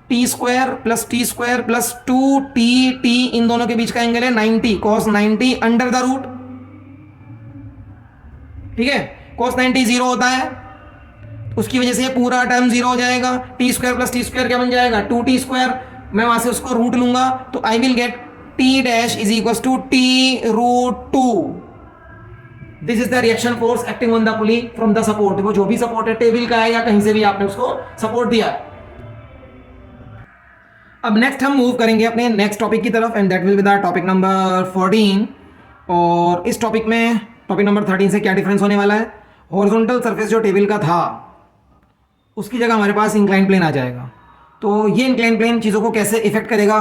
A: T square plus 2t, T इन दोनों के बीच का एंगल है 90 cos 90 अंडर द रूट। ठीक है, cos 90 जीरो होता है, उसकी वजह से पूरा टर्म जीरो हो जाएगा। T square plus T square क्या बन जाएगा, 2t स्क्वायर। मैं वहां से उसको रूट लूंगा, तो I will get T dash is equal to T root 2। This is the reaction force acting on the pulley from the support. वो जो भी सपोर्ट है, टेबल का है या कहीं से भी आपने उसको सपोर्ट दिया है। अब नेक्स्ट हम मूव करेंगे अपने नेक्स्ट टॉपिक की तरफ, and that will be the topic number 14। और इस टॉपिक में टॉपिक नंबर 13 से क्या डिफरेंस होने वाला है, हॉरिजॉन्टल सरफेस जो टेबल का था उसकी जगह हमारे पास इंक्लाइन प्लेन आ जाएगा। तो ये इंक्लाइन प्लेन चीज़ों को कैसे इफेक्ट करेगा,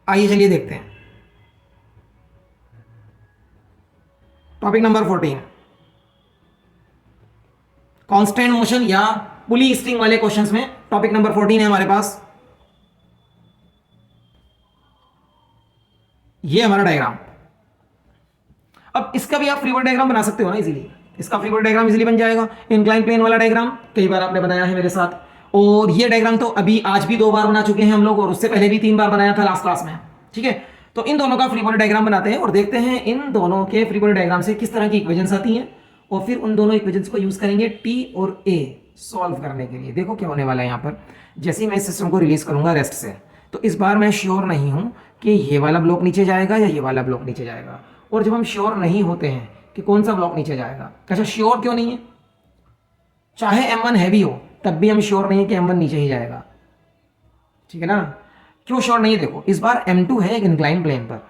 A: आइए चलिए देखते हैं। टॉपिक नंबर 14, कांस्टेंट मोशन या पुली स्ट्रिंग वाले क्वेश्चंस में टॉपिक नंबर 14 है हमारे पास। ये हमारा डायग्राम। अब इसका भी आप फ्री बॉडी डायग्राम बना सकते हो ना इजीली, इसका फ्री बॉडी डायग्राम इजीली बन जाएगा। इंक्लाइन प्लेन वाला डायग्राम कई बार आपने बनाया है मेरे साथ, और ये डायग्राम तो अभी आज भी 2 बार बना चुके हैं हम लोग, और उससे पहले भी 3 बार बनाया था लास्ट क्लास में। ठीक है, तो इन दोनों का फ्री बॉडी डायग्राम बनाते हैं और देखते हैं इन दोनों के फ्री बॉडी डायग्राम से किस तरह की इक्वेशंस आती हैं, और फिर उन दोनों इक्वेशंस को यूज करेंगे टी और ए सॉल्व करने के लिए। देखो क्या होने वाला है यहाँ पर। जैसे ही मैं इस सिस्टम को रिलीज करूंगा रेस्ट से, तो इस बार मैं श्योर नहीं हूं कि ये वाला ब्लॉक नीचे जाएगा या ये वाला ब्लॉक नीचे जाएगा। और जब हम श्योर नहीं होते हैं कि कौन सा ब्लॉक नीचे जाएगा, अच्छा श्योर क्यों नहीं है, चाहे M1 हैवी हो तब भी हम श्योर नहीं है कि M1 नीचे ही जाएगा। ठीक है ना, क्यों श्योर नहीं है, देखो इस बार M2 है एक इंक्लाइन प्लेन पर,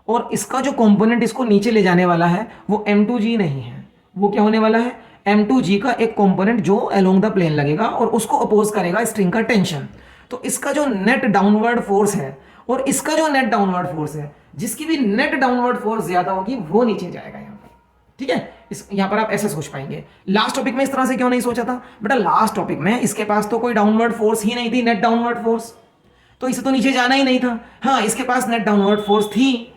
A: और इसका जो कंपोनेंट इसको नीचे ले जाने वाला है वो M2G नहीं है, वो क्या होने वाला है, M2G का एक कंपोनेंट जो अलोंग द प्लेन लगेगा और उसको अपोज करेगा स्ट्रिंग का टेंशन। तो इसका जो नेट डाउनवर्ड फोर्स है और इसका जो नेट डाउनवर्ड फोर्स है, जिसकी भी नेट डाउनवर्ड फोर्स ज्यादा होगी वो नीचे जाएगा यहाँ पर। ठीक है, इस यहाँ पर आप ऐसे सोच पाएंगे। लास्ट टॉपिक में इस तरह से क्यों नहीं सोचा था बेटा, लास्ट टॉपिक में इसके पास तो कोई डाउनवर्ड फोर्स ही नहीं थी, नेट डाउनवर्ड फोर्स, तो इसे तो नीचे जाना ही नहीं था। हाँ, इसके पास नेट डाउनवर्ड फोर्स थी,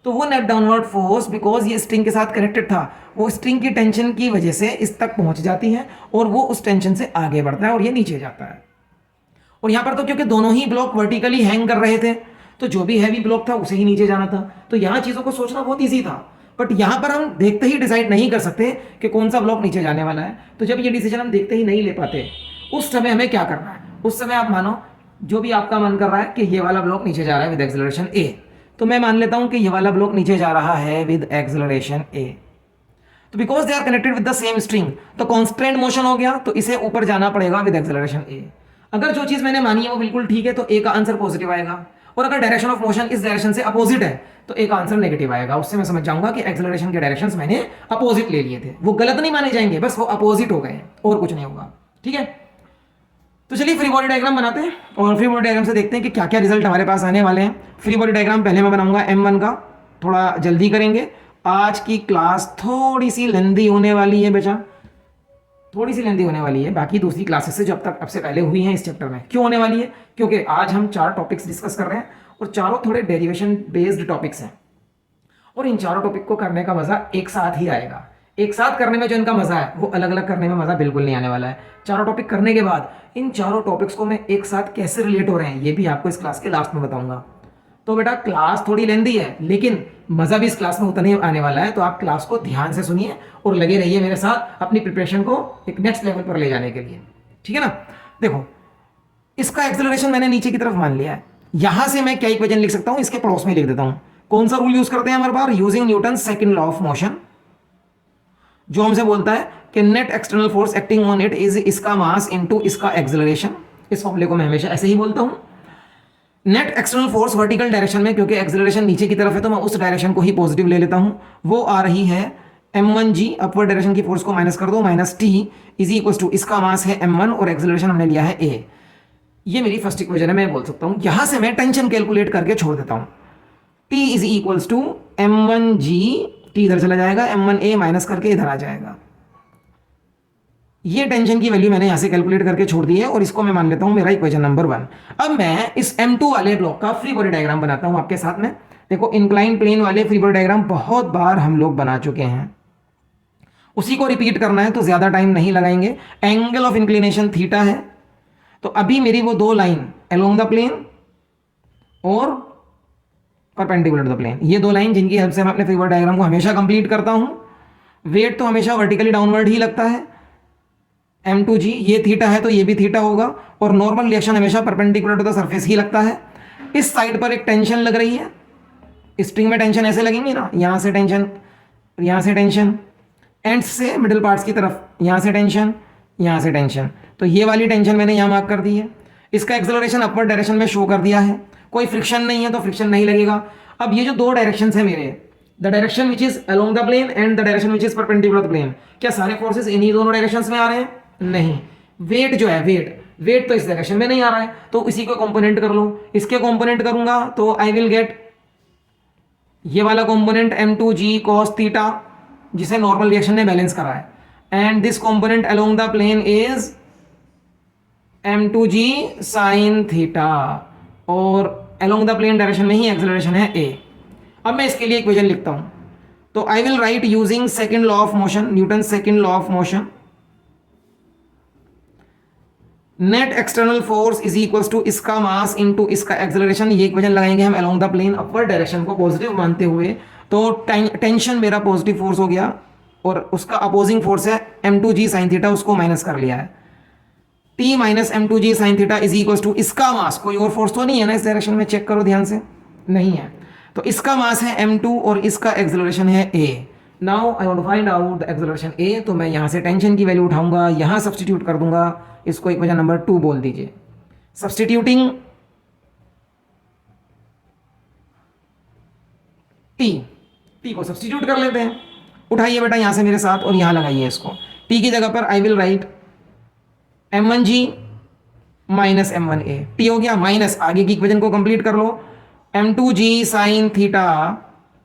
A: तो वो नेट डाउनवर्ड फोर्स बिकॉज ये स्ट्रिंग के साथ कनेक्टेड था, वो स्ट्रिंग की टेंशन की वजह से इस तक पहुंच जाती है और वो उस टेंशन से आगे बढ़ता है और ये नीचे जाता है। और यहाँ पर तो क्योंकि दोनों ही ब्लॉक वर्टिकली हैंग कर रहे थे, तो जो भी हैवी ब्लॉक था उसे ही नीचे जाना था। तो यहाँ चीज़ों को सोचना बहुत ईजी था, बट यहाँ पर हम देखते ही डिसाइड नहीं कर सकते कि कौन सा ब्लॉक नीचे जाने वाला है। तो जब ये डिसीजन हम देखते ही नहीं ले पाते, उस समय हमें क्या करना है, उस समय आप मानो जो भी आपका मन कर रहा है कि ये वाला ब्लॉक नीचे जा रहा है विद एक्सेलरेशन ए, तो मैं मान लेता हूं कि ये वाला ब्लॉक नीचे जा रहा है विद एक्सेलरेशन ए। तो because they are connected with the same string, तो कांस्टेंट मोशन हो गया, तो इसे ऊपर जाना पड़ेगा विद एक्सेलरेशन ए। अगर जो चीज मैंने मानी है वो बिल्कुल ठीक है तो ए का आंसर पॉजिटिव आएगा, और अगर डायरेक्शन ऑफ मोशन इस डायरेक्शन से अपोजिट है तो ए का आंसर नेगेटिव आएगा। उससे मैं समझ जाऊंगा कि एक्सेलरेशन के डायरेक्शंस मैंने अपोजिट ले लिए थे, वो गलत नहीं माने जाएंगे, बस वो अपोजिट हो गए और कुछ नहीं होगा। ठीक है, तो चलिए फ्री बॉडी डायग्राम बनाते हैं और फ्री बॉडी डायग्राम से देखते हैं कि क्या क्या रिजल्ट हमारे पास आने वाले हैं। फ्री बॉडी डायग्राम पहले मैं बनाऊंगा M1 का, थोड़ा जल्दी करेंगे, आज की क्लास थोड़ी सी लेंदी होने वाली है बेटा, थोड़ी सी लेंदी होने वाली है बाकी दूसरी क्लासेस से जो अब तक अब से पहले हुई हैं इस चैप्टर में। क्यों होने वाली है, क्योंकि आज हम 4 टॉपिक्स डिस्कस कर रहे हैं और चारों थोड़े डेरिवेशन बेस्ड टॉपिक्स हैं, और इन चारों टॉपिक को करने का मजा एक साथ ही आएगा। एक साथ करने में जो इनका मजा है वो अलग अलग करने में मजा बिल्कुल नहीं आने वाला है। चारों टॉपिक करने के बाद इन चारों टॉपिक्स को मैं एक साथ कैसे रिलेट हो रहे हैं ये भी आपको इस क्लास के लास्ट में बताऊंगा। तो बेटा क्लास थोड़ी लेंदी है लेकिन मजा भी इस क्लास में उतना ही आने वाला है, तो आप क्लास को ध्यान से सुनिए और लगे रहिए मेरे साथ अपनी प्रिपरेशन को एक नेक्स्ट लेवल पर ले जाने के लिए। ठीक है ना, देखो इसका एक्सेलरेशन मैंने नीचे की तरफ मान लिया है, यहां से मैं क्या इक्वेशन लिख सकता हूं, इसके पड़ोस में लिख देता हूं। कौन सा रूल यूज करते हैं हमारे पास, using Newton second law of motion, जो हमसे बोलता है कि net external force acting on it is इसका मास इनटू इसका एक्सेलरेशन। इस फॉर्मूले को मैं हमेशा ऐसे ही बोलता हूं। Net external force vertical direction में, क्योंकि एक्सेलरेशन नीचे की तरफ है तो मैं उस डायरेक्शन को ही पॉजिटिव ले लेता हूं, वो आ रही है m1g, अपवर्ड डायरेक्शन की फोर्स को माइनस कर दो, minus t is equal to इसका मास है m1 और एक्सेलरेशन हमने लिया है a। ये मेरी फर्स्ट इक्वेशन है, मैं बोल सकता हूं। यहां से मैं टेंशन कैलकुलेट करके छोड़ देता हूं, t is equals to m1g, t इधर चला जाएगा, m1a माइनस करके इधर आ जाएगा। ये टेंशन की वैल्यू मैंने यहां से कैलकुलेट करके छोड़ दी है और इसको मैं मान लेता हूं मेरा इक्वेशन नंबर 1। अब मैं इस M2 वाले ब्लॉक का फ्री बॉडी डायग्राम बनाता हूं आपके साथ में। देखो इंक्लाइन प्लेन वाले फ्री बॉडी डायग्राम बहुत बार हम लोग बना चुके हैं, उसी को रिपीट करना है तो ज्यादा टाइम नहीं लगाएंगे। एंगल ऑफ इंक्लिनेशन थीटा है, तो अभी मेरी वो 2 लाइन अलोंग द प्लेन और परपेंडिकुलर टू द प्लेन, ये 2 लाइन जिनकी हेल्प से मैं अपने फ्री बॉडी डायग्राम को हमेशा कंप्लीट करता हूं। वेट तो हमेशा वर्टिकली डाउनवर्ड ही लगता है, m2g, ये थीटा है तो ये भी थीटा होगा, और नॉर्मल रिएक्शन हमेशा परपेंडिकुलर टू द सरफेस ही लगता है। इस साइड पर एक टेंशन लग रही है, स्ट्रिंग में टेंशन ऐसे लगेंगे ना, यहां से टेंशन, यहां से टेंशन, एंड्स से मिडिल पार्ट्स की तरफ, यहां से टेंशन, यहां से टेंशन, तो ये वाली टेंशन मैंने यहां मार्क कर दी है। इसका एक्सेलरेशन अपवर्ड डायरेक्शन में शो कर दिया है, कोई फ्रिक्शन नहीं है तो फ्रिक्शन नहीं लगेगा। अब ये जो 2 डायरेक्शन है मेरे, the direction which is along the plane and the direction which is perpendicular to plane. क्या सारे फोर्सेस इन्हीं दोनों डायरेक्शंस में आ रहे हैं? नहीं। वेट जो है, वेट तो इस डायरेक्शन में नहीं आ रहा है, तो इसी को कंपोनेंट कर लो। इसके कंपोनेंट करूंगा तो आई विल गेट ये वाला कंपोनेंट m2g cos थीटा, जिसे नॉर्मल रिएक्शन ने बैलेंस करा है, and this component along the plane is m2g sin theta, और अलोंग द प्लेन डायरेक्शन में ही एक्सेलरेशन है a। अब मैं इसके लिए इक्वेशन लिखता हूं, तो I will write using second law of motion, Newton second law of motion, net external force is equals to इसका मास इनटू इसका एक्सेलरेशन। ये इक्वेशन लगाएंगे हम along the plane upward direction को पॉजिटिव मानते हुए, तो टेंशन मेरा पॉजिटिव फोर्स हो गया और उसका अपोजिंग फोर्स है m2g sin थीटा, उसको माइनस कर लिया है। t minus m2g sin theta is equals to इसका मास, कोई और फोर्स तो नहीं है ना इस डायरेक्शन में, चेक करो ध्यान से, नहीं है, तो इसका मास है m2 और इसका एक्सेलरेशन है a। Now I want to find out the acceleration a, तो मैं यहां से टेंशन की वैल्यू उठाऊंगा, यहां सब्सटीट्यूट कर दूंगा, इसको इक्वेशन नंबर 2 बोल दीजिए। सब्सटीट्यूटिंग टी को सब्सटीट्यूट कर लेते हैं, उठाइए बेटा यहां से मेरे साथ और यहां लगाइए इसको। टी की जगह पर I will write m1g minus m1a, T हो गया माइनस, आगे की इक्वेशन को कंप्लीट कर लो, m2g sin theta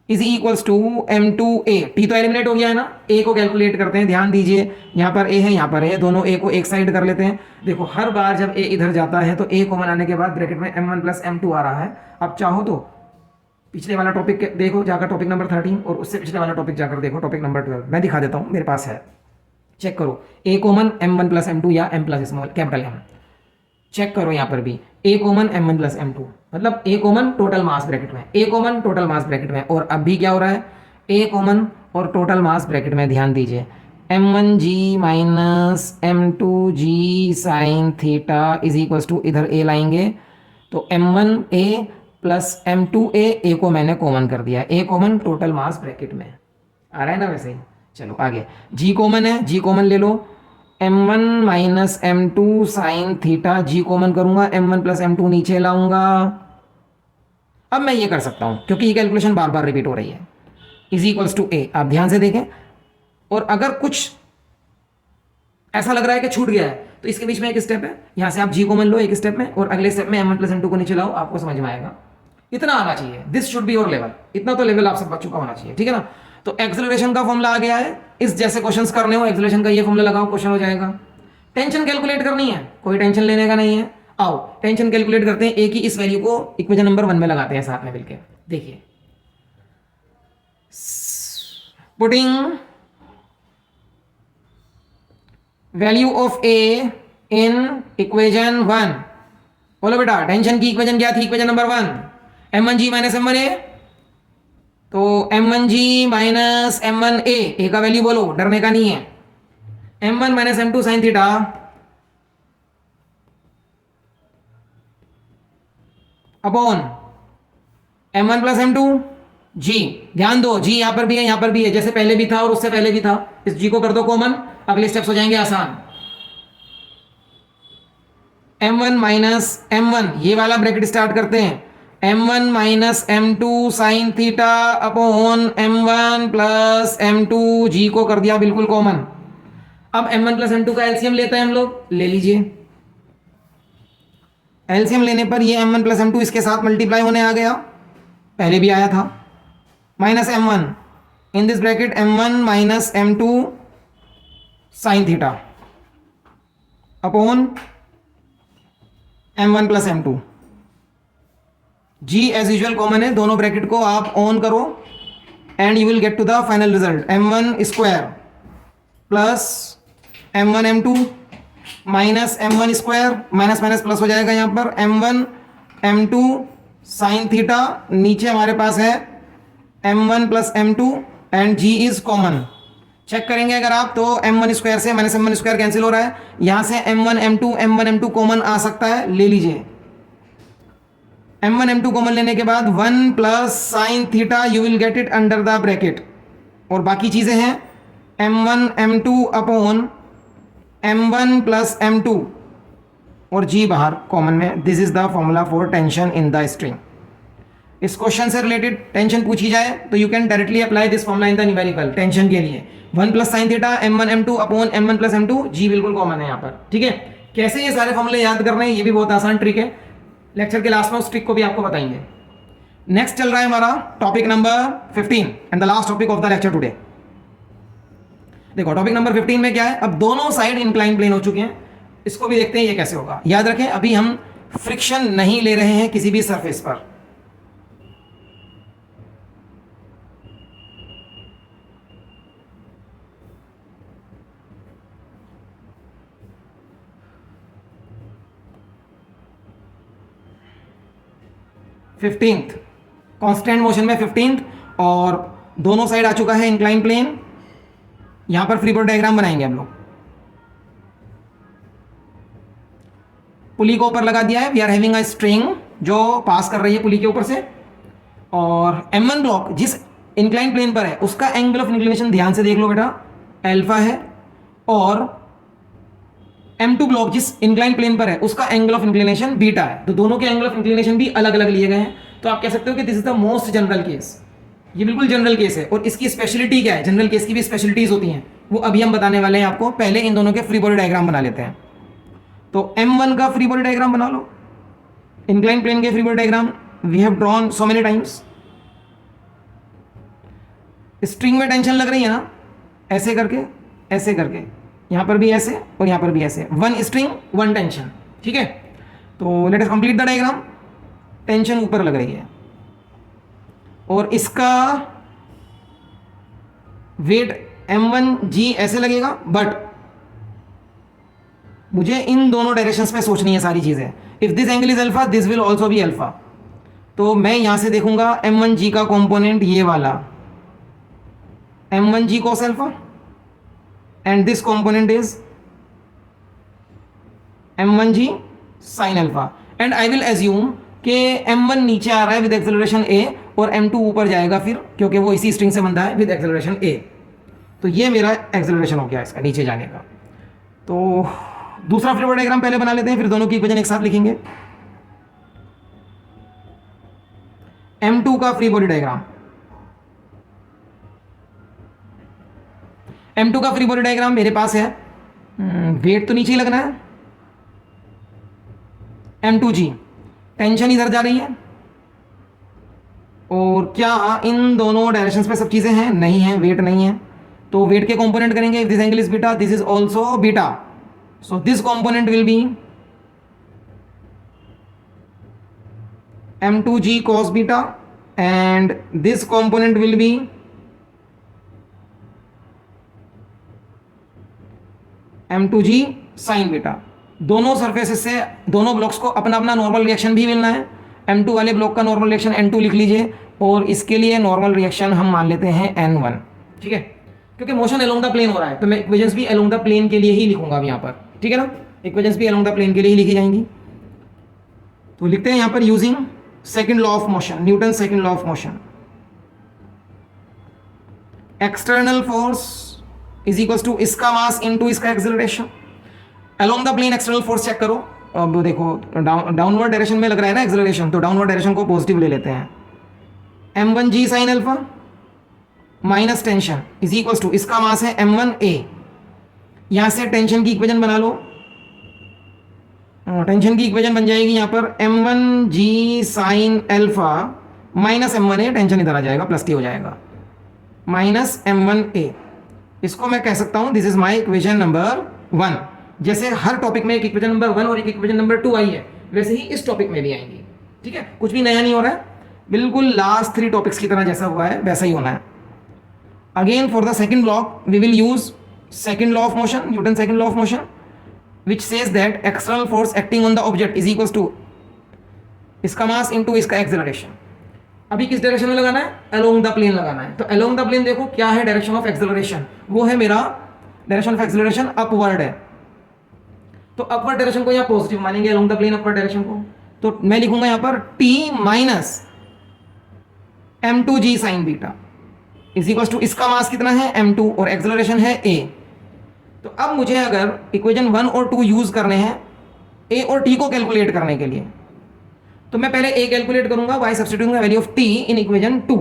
A: is equals to m2a, T तो एलिमिनेट हो गया है ना, a को कैलकुलेट करते हैं, ध्यान दीजिए यहाँ पर a है यहाँ पर a है, दोनों a को एक साइड कर लेते हैं। देखो हर बार जब a इधर जाता है तो a को बनाने के बाद ब्रैकेट में m1 प्लस m2 आ रहा है। अब चाहो तो पिछले वाला टॉपिक देखो जाकर, टॉपिक नंबर 13, और उससे पिछले वाला टॉपिक जाकर देखो टॉपिक नंबर 12, मैं दिखा देता हूँ मेरे पास है, चेक करो, a common m1 plus m2 या m plus small capital m, check करो यहाँ पर भी a common m1 plus m2, मतलब a common total mass bracket में, a common total mass bracket में, और अब भी क्या हो रहा है a कॉमन और टोटल मास ब्रैकेट में, ध्यान दीजिए m1g minus m2g sine theta is equals to, इधर a लाएंगे तो m1a प्लस m2a, a को मैंने कॉमन कर दिया, a common total mass bracket में, आ रहा है ना वैसे ही। चलो आगे g कॉमन है, g कॉमन ले लो, m1 minus m2 sine theta, g common करूंगा, m1 प्लस m2 नीचे लाऊंगा। अब मैं ये कर सकता हूं क्योंकि ये कैलकुलेशन बार बार रिपीट हो रही है, इज इक्वल्स टू a, आप ध्यान से देखें, और अगर कुछ ऐसा लग रहा है कि छूट गया है तो इसके बीच में एक स्टेप है, यहां से आप g कॉमन लो एक स्टेप में, और अगले स्टेप में m1 प्लस m2 को नीचे लाओ, आपको समझ में आएगा। इतना आना चाहिए, this should be your level, इतना तो लेवल आप सब बच्चों का होना चाहिए, ठीक है ना। तो एक्सेलरेशन का फॉर्मूला आ गया है, इस जैसे क्वेश्चंस करने हो एक्सेलरेशन का ये फॉर्मूला लगाओ, क्वेश्चन हो जाएगा। टेंशन कैलकुलेट करनी है, कोई टेंशन लेने का नहीं है, आओ टेंशन कैलकुलेट करते हैं, ए की इस वैल्यू को इक्वेशन नंबर 1 में लगाते हैं साथ में मिलकर, देखिए putting value of A in equation 1, बोलो बेटा टेंशन की इक्वेशन क्या थी, equation number 1 m1g minus m1a, तो m1g माइनस m1a, ए का वैल्यू बोलो, डरने का नहीं है, m1 minus m2 sine theta upon m1 plus m2 g, ध्यान दो g यहां पर भी है यहां पर भी है, जैसे पहले भी था और उससे पहले भी था, इस g को कर दो कॉमन, अगले स्टेप्स हो जाएंगे आसान। m1 माइनस m1, ये वाला ब्रैकेट स्टार्ट करते हैं, m1 minus m2 sine theta upon m1 plus m2, g को कर दिया बिल्कुल कॉमन। अब m1 प्लस m2 का एलसीएम लेते हैं हम लोग, ले लीजिए, एलसीएम लेने पर ये m1 प्लस m2 इसके साथ मल्टीप्लाई होने आ गया, पहले भी आया था, minus m1 in this bracket m1 minus m2 sine theta upon m1 plus m2, g as usual common है, दोनों ब्रैकेट को आप ऑन करो and you will get to the final result, m1 square plus m1 m2 minus m1 square, minus minus plus हो जाएगा यहाँ पर, m1 m2 साइन थीटा, नीचे हमारे पास है m1 plus m2 and g is common, check करेंगे अगर आप तो m1 स्क्वायर से माइनस m1 स्क्वायर कैंसिल हो रहा है, यहां से m1 m2 कॉमन आ सकता है, ले लीजिए, m1 m2 कॉमन लेने के बाद 1 plus sine theta, you will get it under the bracket, और बाकी चीजें हैं m1 m2 upon m1 plus m2 और g बाहर कॉमन में, this is the formula for tension in the string. इस क्वेश्चन से रिलेटेड टेंशन पूछी जाए तो you can directly apply this formula in the numerical tension के लिए 1 plus sine theta m1 m2 upon m1 plus m2 g बिल्कुल कॉमन है यहाँ पर, ठीक है। कैसे ये सारे फॉर्मूले याद करने हैं, ये भी बहुत आसान ट्रिक है। लेक्चर के लास्ट में उस ट्रिक को भी आपको बताएंगे। नेक्स्ट चल रहा है हमारा topic number 15 and the last topic of the lecture today. देखो टॉपिक नंबर 15 में क्या है, अब दोनों साइड इंक्लाइन प्लेन हो चुके हैं, इसको भी देखते हैं ये कैसे होगा। याद रखें अभी हम फ्रिक्शन नहीं ले रहे हैं किसी भी सरफेस पर। फिफ्टींथ कांस्टेंट मोशन में 15th और दोनों साइड आ चुका है इंक्लाइन प्लेन। यहां पर फ्री बॉडी डायग्राम बनाएंगे हम लोग। पुली को ऊपर लगा दिया है, we are having a string जो पास कर रही है पुली के ऊपर से, और m1 ब्लॉक जिस इंक्लाइन प्लेन पर है उसका एंगल ऑफ इंक्लिनेशन ध्यान से देख लो बेटा अल्फा है, और m2 ब्लॉक जिस इंक्लाइन प्लेन पर है उसका एंगल ऑफ इंक्लिनेशन बीटा है। तो दोनों के एंगल ऑफ इंक्लिनेशन भी अलग अलग लिए गए हैं। तो आप कह सकते हो कि this is the most general case, ये बिल्कुल जनरल केस है। और इसकी स्पेशलिटी क्या है, जनरल केस की भी स्पेशलिटीज होती हैं, वो अभी हम बताने वाले हैं आपको। पहले इन दोनों के फ्री बॉडी डायग्राम बना लेते हैं। तो m1 का फ्री बॉडी डायग्राम बना लो, इंक्लाइन प्लेन के free body diagram we have drawn so many times. String में टेंशन लग रही है ना, ऐसे करके यहां पर भी ऐसे और यहां पर भी ऐसे, वन स्ट्रिंग वन टेंशन, ठीक है। तो let us complete the diagram. Tension ऊपर लग रही है और इसका वेट m1g ऐसे लगेगा, बट मुझे इन दोनों डायरेक्शंस में सोचनी है सारी चीजें। If this angle is alpha this will also be alpha. तो मैं यहां से देखूंगा m1g का कंपोनेंट ये वाला m1g cos alpha, and this component is m1g sin alpha, and I will assume कि m1 नीचे आ रहा है विद एक्सेलरेशन a और m2 ऊपर जाएगा फिर, क्योंकि वो इसी स्ट्रिंग से बनता है विद एक्सेलरेशन a। तो ये मेरा एक्सेलरेशन हो गया इसका नीचे जाने का। तो दूसरा फ्री बॉडी डायग्राम पहले बना लेते हैं, फिर दोनों की इक्वेशन एक साथ लिखेंगे। m2 का फ्री बॉडी डायग्राम, m2 का फ्री बॉडी डायग्राम मेरे पास है। वेट तो नीचे ही लगना है, m2g टेंशन इधर जा रही है, और क्या इन दोनों डायरेक्शंस पे सब चीजें हैं? नहीं है, वेट नहीं है। तो वेट के कंपोनेंट करेंगे, if this angle is beta this is also beta, so this component will be m2g cos beta and this component will be m2g sin beta. दोनों सरफेसेस से दोनों ब्लॉक्स को अपना अपना नॉर्मल रिएक्शन भी मिलना है। m2 वाले ब्लॉक का नॉर्मल रिएक्शन n2 लिख लीजिए, और इसके लिए नॉर्मल रिएक्शन हम मान लेते हैं n1, ठीक है। क्योंकि मोशन अलोंग द प्लेन हो रहा है तो मैं इक्वेशंस भी अलोंग द प्लेन के लिए ही लिखूंगा अब यहाँ पर, ठीक है ना। इक्वेशंस भी अलोंग द प्लेन के लिए ही लिखी जाएंगी। तो लिखते हैं यहाँ पर using second law of motion, Newton second law of motion. External force is equal to इसका मास इनटू इसका acceleration. Along the plane external force check करो। अब देखो डाउनवर्ड डायरेक्शन में लग रहा है ना एक्सेलरेशन, तो डाउनवर्ड डायरेक्शन को पॉजिटिव ले लेते हैं। m1g sine alpha minus tension is equal to इसका मास है m1a। यहां से टेंशन की इक्वेशन बना लो। टेंशन की इक्वेशन बन जाएगी यहां पर m1g sine alpha minus m1a, tension इधर आ जाएगा, प्लस t हो जाएगा, माइनस m1a। इसको मैं कह सकता हूं this is my equation number 1। जैसे हर टॉपिक में एक इक्वेशन नंबर 1 और एक इक्वेशन नंबर 2 आई है, वैसे ही इस टॉपिक में भी आएंगी, ठीक है। कुछ भी नया नहीं हो रहा है, बिल्कुल लास्ट 3 टॉपिक्स की तरह जैसा हुआ है वैसा ही होना है। Again for the second block we will use second law of motion, Newton second law of motion, which says that external force acting on the object is equals to इसका मास इनटू इसका एक्सेलरेशन। अभी किस डायरेक्शन में लगाना है? अलोंग द प्लेन लगाना है। तो अलोंग द प्लेन देखो क्या है डायरेक्शन ऑफ एक्सेलरेशन, वो है मेरा डायरेक्शन ऑफ एक्सेलरेशन अपवर्ड है। तो अपवर्ड डायरेक्शन को यहाँ पॉजिटिव मानेंगे, along the plane upward direction को। तो मैं लिखूंगा यहाँ पर t minus m2g sine beta is equal to इसका मास कितना है m2 और एक्सेलरेशन है a। तो अब मुझे अगर इक्वेशन 1 और 2 यूज करने हैं a और t को कैलकुलेट करने के लिए, तो मैं पहले a कैलकुलेट करूंगा bye substituting the value of t in equation 2।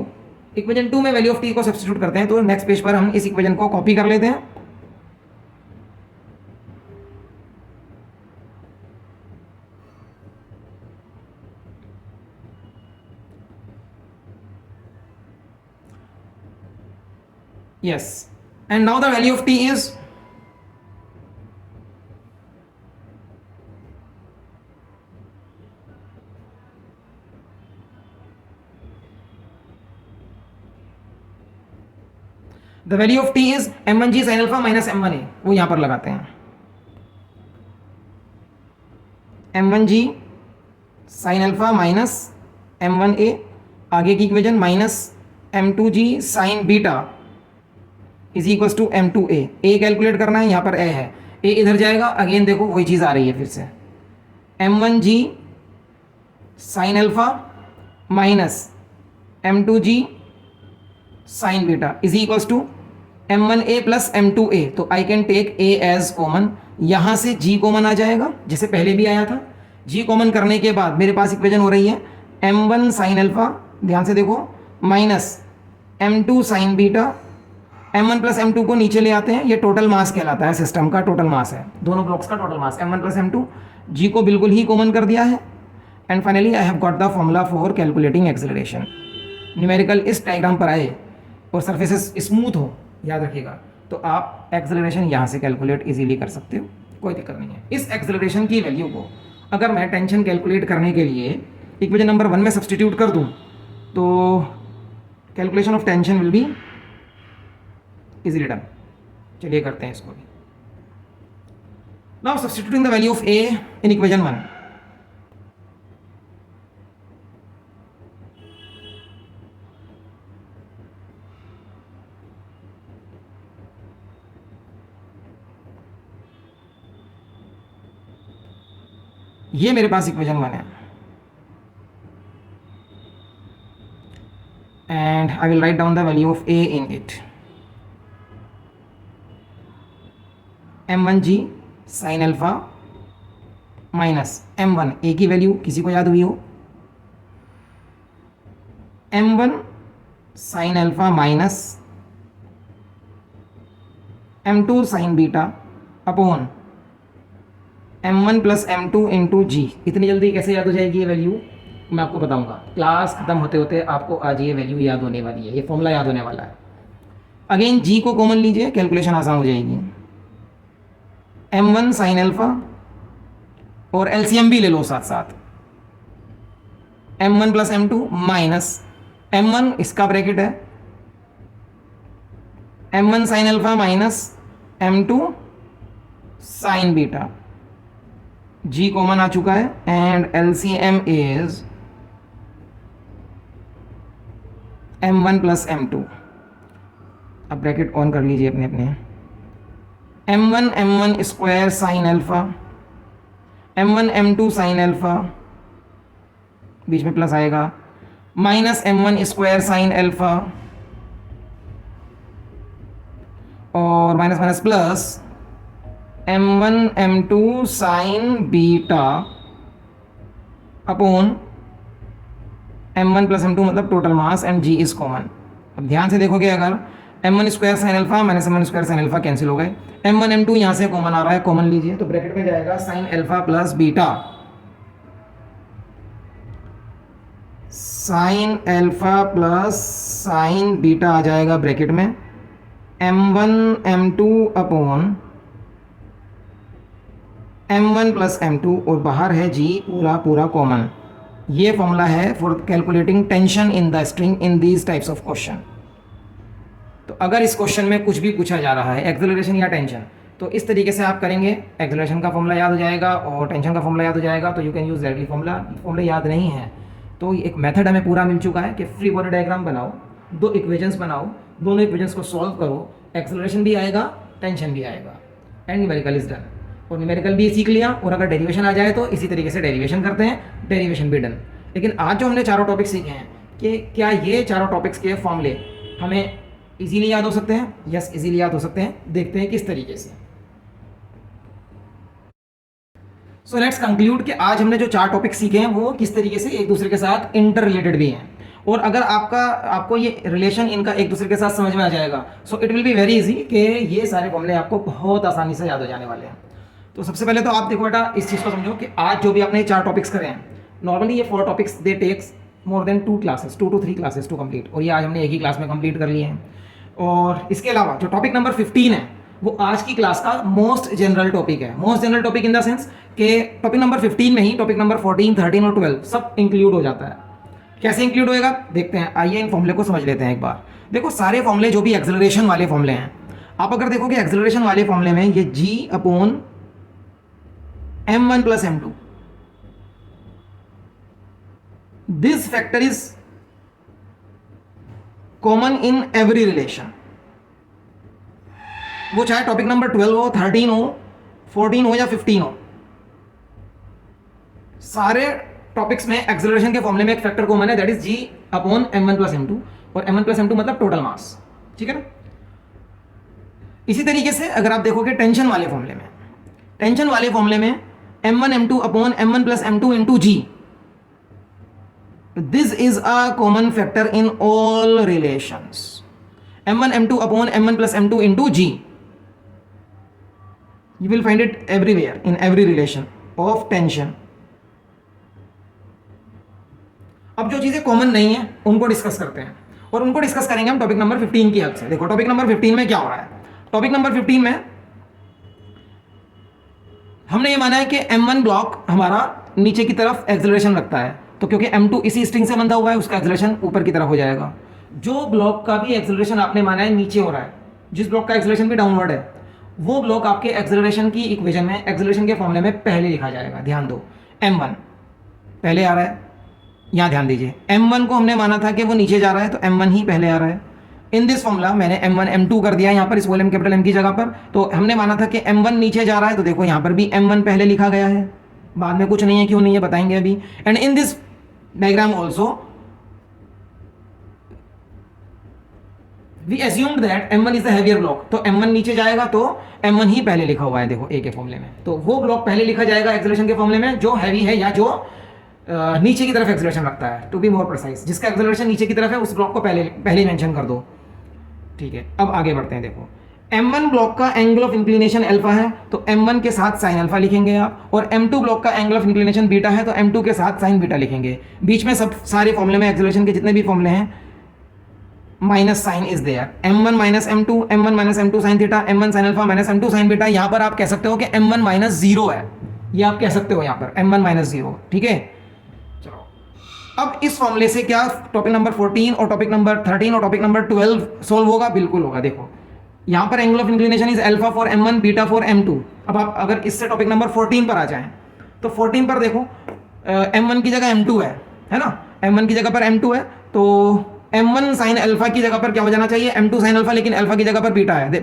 A: Equation 2 में वैल्यू ऑफ t को सब्स्टिट्यूट करते हैं, तो नेक्स्ट पेज पर हम इस इक्वेशन को कॉपी कर लेते हैं। Yes, and now the value of t is the value of t is m1g sin alpha minus m1a, वो यहां पर लगाते हैं m1g sin alpha minus m1a, आगे की equation minus m2g sin beta is equal to m2a। a calculate करना है, यहाँ पर a है, a इधर जाएगा, अगेन देखो वही चीज़ आ रही है फिर से, m1g sine alpha minus m2g sine beta is equal to m1a plus m2a। तो I can take a as common, यहाँ से g कॉमन आ जाएगा जैसे पहले भी आया था। g कॉमन करने के बाद मेरे पास इक्वेशन हो रही है m1 साइन अल्फा, ध्यान से देखो, minus m2 sine beta, m1 plus m2 को नीचे ले आते हैं, ये टोटल मास कहलाता है, सिस्टम का टोटल मास है, दोनों ब्लॉक्स का total mass m1 plus m2। g को बिल्कुल ही कॉमन कर दिया है, and finally I have got the formula for calculating acceleration. Numerical इस डायग्राम पर आए और सरफेसेस स्मूथ हो, याद रखिएगा, तो आप एक्सेलरेशन यहाँ से कैलकुलेट इजीली कर सकते हो, कोई दिक्कत नहीं है। इस एक्सेलरेशन की वैल्यू को अगर मैं टेंशन कैलकुलेट करने के लिए इक्वेशन नंबर 1 में सब्सटीट्यूट कर दूँ तो calculation of tension will be easily done. चलिए करते हैं इसको भी। Now substituting the value of a in equation 1, ये मेरे पास इक्वेशन 1 है, and I will write down the value of a in it. m1g sine alpha minus m1, a की वैल्यू किसी को याद हुई हो, m1 sine alpha minus m2 sine beta upon m1 plus m2 into g. इतनी जल्दी कैसे याद हो जाएगी ये वैल्यू, मैं आपको बताऊंगा। क्लास खत्म होते होते आपको आज ये वैल्यू याद होने वाली है, ये फॉर्मूला याद होने वाला है। अगेन g को कॉमन लीजिए, कैलकुलेशन आसान हो जाएगी। m1 साइन अल्फा और एलसीएम भी ले लो साथ साथ, m1 plus m2 minus m1 इसका ब्रैकेट है, m1 sine alpha minus m2 sine beta, g common आ चुका है, and LCM is m1 plus m2। अब ब्रैकेट ऑन कर लीजिए अपने अपने, m1 square sine alpha, m1 m2 sine alpha, बीच में प्लस आएगा, minus m1 square sine alpha और minus minus plus m1 m2 sine beta upon m1 plus m2 मतलब total mass, and g is common. अब ध्यान से देखोगे, अगर m1 square sine alpha minus m1 square sine alpha cancel हो गए, m1 m2 यहाँ से कॉमन आ रहा है, कॉमन लीजिए, तो ब्रैकेट में जाएगा sine alpha plus beta, sine alpha plus sine beta आ जाएगा ब्रैकेट में, m1 m2 upon m1 plus m2, और बाहर है g पूरा पूरा कॉमन। ये फॉर्मूला है for calculating tension in the string in these types of question. तो अगर इस क्वेश्चन में कुछ भी पूछा जा रहा है, एक्सेलरेशन या टेंशन, तो इस तरीके से आप करेंगे, एक्सेलरेशन का फॉर्मूला याद हो जाएगा और टेंशन का फॉर्मूला याद हो जाएगा, तो you can use directly formula याद नहीं है तो एक मेथड हमें पूरा मिल चुका है कि फ्री बॉडी डायग्राम बनाओ, दो इक्वेशंस बनाओ, दोनों इक्वेशंस को सॉल्व करो, एक्सेलरेशन भी आएगा, टेंशन भी आएगा, एंड न्यूमेरिकल इज डन। और न्यूमेरिकल भी सीख लिया, और अगर डेरिवेशन आ जाए तो इसी तरीके से डेरिवेशन करते हैं, डेरिवेशन भी डन। लेकिन आज जो हमने चारों टॉपिक सीखे हैं, कि क्या ये चारों टॉपिक्स के फॉर्मूले हमें इजीली याद हो सकते हैं? यस, इजीली याद हो सकते हैं। देखते हैं किस तरीके से। सो लेट्स कंक्लूड कि आज हमने जो 4 टॉपिक सीखे हैं वो किस तरीके से एक दूसरे के साथ इंटर रिलेटेड भी हैं, और अगर आपको ये रिलेशन इनका एक दूसरे के साथ समझ में आ जाएगा, so it will be very easy कि ये सारे फॉर्मूले आपको बहुत आसानी से याद हो जाने वाले हैं। तो सबसे पहले तो आप देखो बेटा, इस चीज़ को समझो कि आज जो भी आपने 4 टॉपिक्स करे हैं, नॉर्मली ये 4 topics they takes more than 2 classes, 2 to 3 classes to complete, और ये आज हमने एक ही क्लास में कंप्लीट कर लिए हैं। और इसके अलावा जो टॉपिक नंबर 15 है वो आज की क्लास का मोस्ट जनरल टॉपिक है। Most general topic in the sense कि टॉपिक नंबर 15 में ही टॉपिक नंबर 14, 13 और 12 सब इंक्लूड हो जाता है। कैसे इंक्लूड होएगा देखते हैं, आइए इन फॉर्मूले को समझ लेते हैं एक बार। देखो सारे फॉर्मूले जो भी एक्सेलरेशन वाले फॉर्मूले हैं, आप अगर देखोगे एक्सेलरेशन वाले फॉर्मूले में ये g/m1 + m2, this factor is common in every relation. वो चाहे टॉपिक नंबर 12 हो, 13 हो, 14 हो या 15 हो, सारे टॉपिक्स में एक्सेलरेशन के फॉर्मूले में एक फैक्टर कॉमन है, दैट इज g/m1 + m2, और m1 + m2 मतलब टोटल मास, ठीक है ना। इसी तरीके से अगर आप देखोगे टेंशन वाले फॉर्मूले में, टेंशन वाले फॉर्मूले में m1 m2/m1 + m2 × g, this is a common factor in all relations, m1 m2/m1 + m2 × g, you will find it everywhere in every relation of tension। अब जो चीजें कॉमन नहीं है उनको डिस्कस करते हैं, और उनको डिस्कस करेंगे हम टॉपिक नंबर 15 की हेल्प से। देखो टॉपिक नंबर 15 में क्या हो रहा है। टॉपिक नंबर 15 में हमने ये माना है कि m1 ब्लॉक हमारा नीचे की तरफ एक्सेलरेशन रखता है, तो क्योंकि m2 इसी स्ट्रिंग से बंधा हुआ है उसका एक्सेलरेशन ऊपर की तरफ हो जाएगा। जो ब्लॉक का भी एक्सेलरेशन आपने माना है नीचे हो रहा है, जिस ब्लॉक का एक्सेलरेशन भी डाउनवर्ड है, वो ब्लॉक आपके एक्सेलरेशन की इक्वेशन में, एक्सेलरेशन के फॉर्मूले में पहले लिखा जाएगा। ध्यान दो, m1 पहले आ रहा है, यहाँ ध्यान दीजिए, m1 को हमने माना था कि वो नीचे जा रहा है, तो m1 ही पहले आ रहा है। इन दिस फॉर्मूला मैंने m1 m2 कर दिया यहाँ पर स्मॉल m कैपिटल M की जगह पर, तो हमने माना था कि m1 नीचे जा रहा है, तो देखो यहाँ पर भी m1 पहले लिखा गया है, बाद में कुछ नहीं है, क्यों नहीं है बताएंगे अभी। And in this diagram also we assumed that m1 is the heavier block, तो m1 नीचे जाएगा तो m1 ही पहले लिखा हुआ है, देखो ए के फॉर्मूले में, तो वो ब्लॉक पहले लिखा जाएगा एक्सेलरेशन के फॉर्मूले में जो हैवी है या जो नीचे की तरफ एक्सेलरेशन रखता है, टू बी मोर प्रिसाइज, जिसका एक्सेलरेशन नीचे की तरफ है उस ब्लॉक को पहले मेंशन कर दो, ठीक है। अब आगे बढ़ते हैं। देखो m1 ब्लॉक का एंगल ऑफ इंक्लिनेशन अल्फा है, तो m1 के साथ साइन अल्फा लिखेंगे आप, और m2 ब्लॉक का एंगल ऑफ इंक्लिनेशन बीटा है, तो m2 के साथ साइन बीटा लिखेंगे। बीच में सब सारे फॉर्मूले में एक्सेलरेशन के जितने भी फॉर्मूले हैं minus sine is there, m1 - m2, m1 - m2 sin theta, m1 sin alpha - m2 sin beta. यहाँ पर आप कह सकते हो कि m1 - 0 है, ये आप कह सकते हो यहाँ पर m1 - 0, ठीक है। चलो अब इस फॉर्मूले से क्या टॉपिक नंबर 14 और टॉपिक नंबर 13 और टॉपिक नंबर 12 सोल्व होगा? बिल्कुल होगा। देखो यहाँ पर angle of inclination is alpha for m1, beta for m2। अब आप अगर इससे टॉपिक नंबर 14 पर आ जाएं, तो 14 पर देखो m1 की जगह m2 है ना, m1 की जगह पर m2 है, तो m1 sin अल्फा की जगह पर क्या हो जाना चाहिए? m2 sin अल्फा, लेकिन अल्फा की जगह पर बीटा है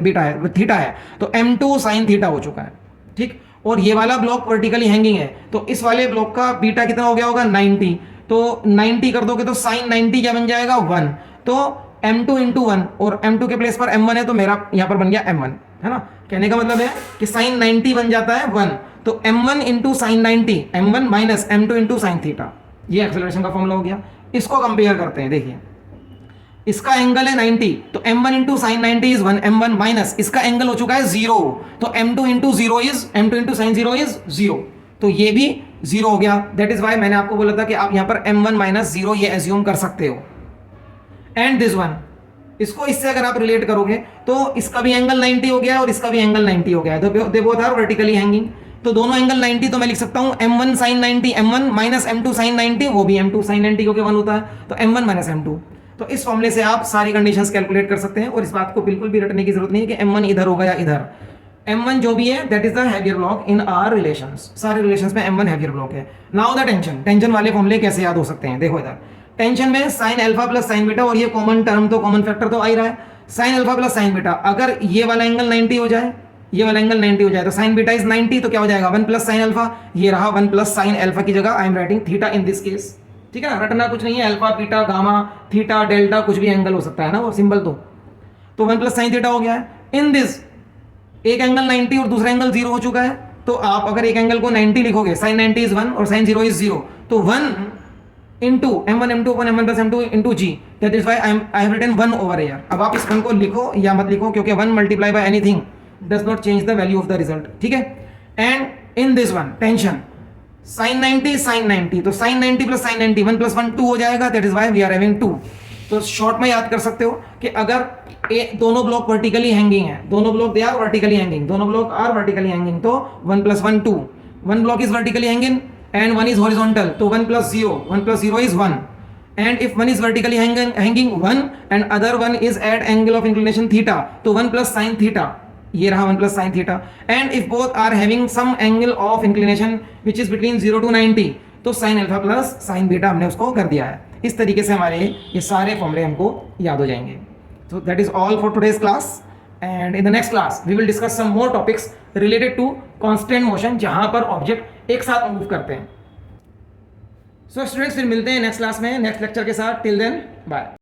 A: थीटा है, तो m2 sin थीटा हो चुका है, ठीक। और ये वाला ब्लॉक वर्टिकली हैंगिंग है, तो इस वाले ब्लॉक का बीटा कितना हो गया होगा? 90, तो 90 कर दोगे तो sin 90 क्या बन जाएगा? 1, तो m2 × 1, और m2 के प्लेस पर m1 है, तो मेरा यहाँ पर बन गया m1, है ना। कहने का मतलब है कि sin 90 बन जाता है 1, तो m1 × sin 90, m1 - m2 × sin theta, ये एक्सेलरेशन का फॉर्मूला हो गया। इसको कंपेयर करते हैं, देखिए इसका एंगल है 90, तो m1 × sin 90 is 1, m1 minus इसका एंगल हो चुका है 0, तो m2 × sin 0 इज 0, तो ये भी 0 हो गया। दैट इज वाई मैंने आपको बोला था कि आप यहाँ पर m1 - 0 ये एज्यूम कर सकते हो। एंड दिस वन, इसको इससे अगर आप रिलेट करोगे तो इसका भी एंगल 90 हो गया और इसका भी एंगल 90 हो गया, तो they both are vertically hanging, तो दोनों एंगल 90, तो मैं लिख सकता हूँ m1 sin 90, m1 - m2 sin 90, वो भी m2 sin 90 क्योंकि 1 होता है, तो m1 - m2। तो इस फॉर्मूले से आप सारी कंडीशंस कैलकुलेट कर सकते हैं, और इस बात को बिल्कुल भी रटने की जरूरत नहीं है कि m1 इधर होगा या इधर। m1 जो भी है that is the heavier block in our relations, सारे रिलेशंस में m1 हैवियर ब्लॉक है। नाउ द टेंशन वाले फॉर्मूले कैसे याद हो सकते हैं? देखो इधर टेंशन में sin alpha plus sin beta, और ये कॉमन टर्म तो कॉमन फैक्टर तो आ ही रहा है, sin alpha plus sin beta. अगर ये वाला एंगल 90 हो जाए, ये वाला एंगल 90 हो जाए, तो sin बीटा इज 90, तो क्या हो जाएगा? 1 + sin अल्फा, ये रहा 1 + sin अल्फा की जगह I am writing theta in this case, ठीक है ना। रटना कुछ नहीं है, alpha, beta, gamma, theta, delta कुछ भी एंगल हो सकता है ना, वो सिंबल तो 1 + sin थीटा हो गया है। इन दिस एक एंगल 90 और दूसरा एंगल 0 हो चुका है, तो आप अगर एक एंगल को 90 लिखोगे, साइन 90 इज 1 और साइन 0 इज 0, तो 1 into m1 m2 upon m1 plus m2 into g, that is why I have written 1 over here. अब आप इस 1 को लिखो या मत लिखो, क्योंकि 1 multiply by anything does not change the value of the result, ठीक है। And in this one tension, sine 90 sine 90, तो साइन 90 प्लस साइन 90 1 प्लस 1 2 हो जाएगा, that is why we are having 2। तो शॉर्ट में याद कर सकते हो कि अगर दोनों ब्लॉक वर्टिकली हैंगिंग है, दोनों block they are vertically hanging, दोनों ब्लॉक आर वर्टिकली हैंगिंग, तो 1 plus 1 2, one block is vertically hanging and 1 is horizontal, तो 1 plus 0 is 1, and if one is vertically hanging 1 and other one is at angle of inclination theta, तो 1 plus sin theta, ये रहा 1 plus sin theta, and if both are having some angle of inclination which is between 0 to 90, तो sin alpha plus sin beta हमने उसको कर दिया है। इस तरीके से हमारे ये सारे फॉर्मूले हमको याद हो जाएंगे। So that is all for today's class, and in the next class we will discuss some more topics related to constant motion, जहां पर ऑब्जेक्ट एक साथ मूव करते हैं। सो स्टूडेंट्स, फिर मिलते हैं नेक्स्ट क्लास में नेक्स्ट लेक्चर के साथ। Till then bye.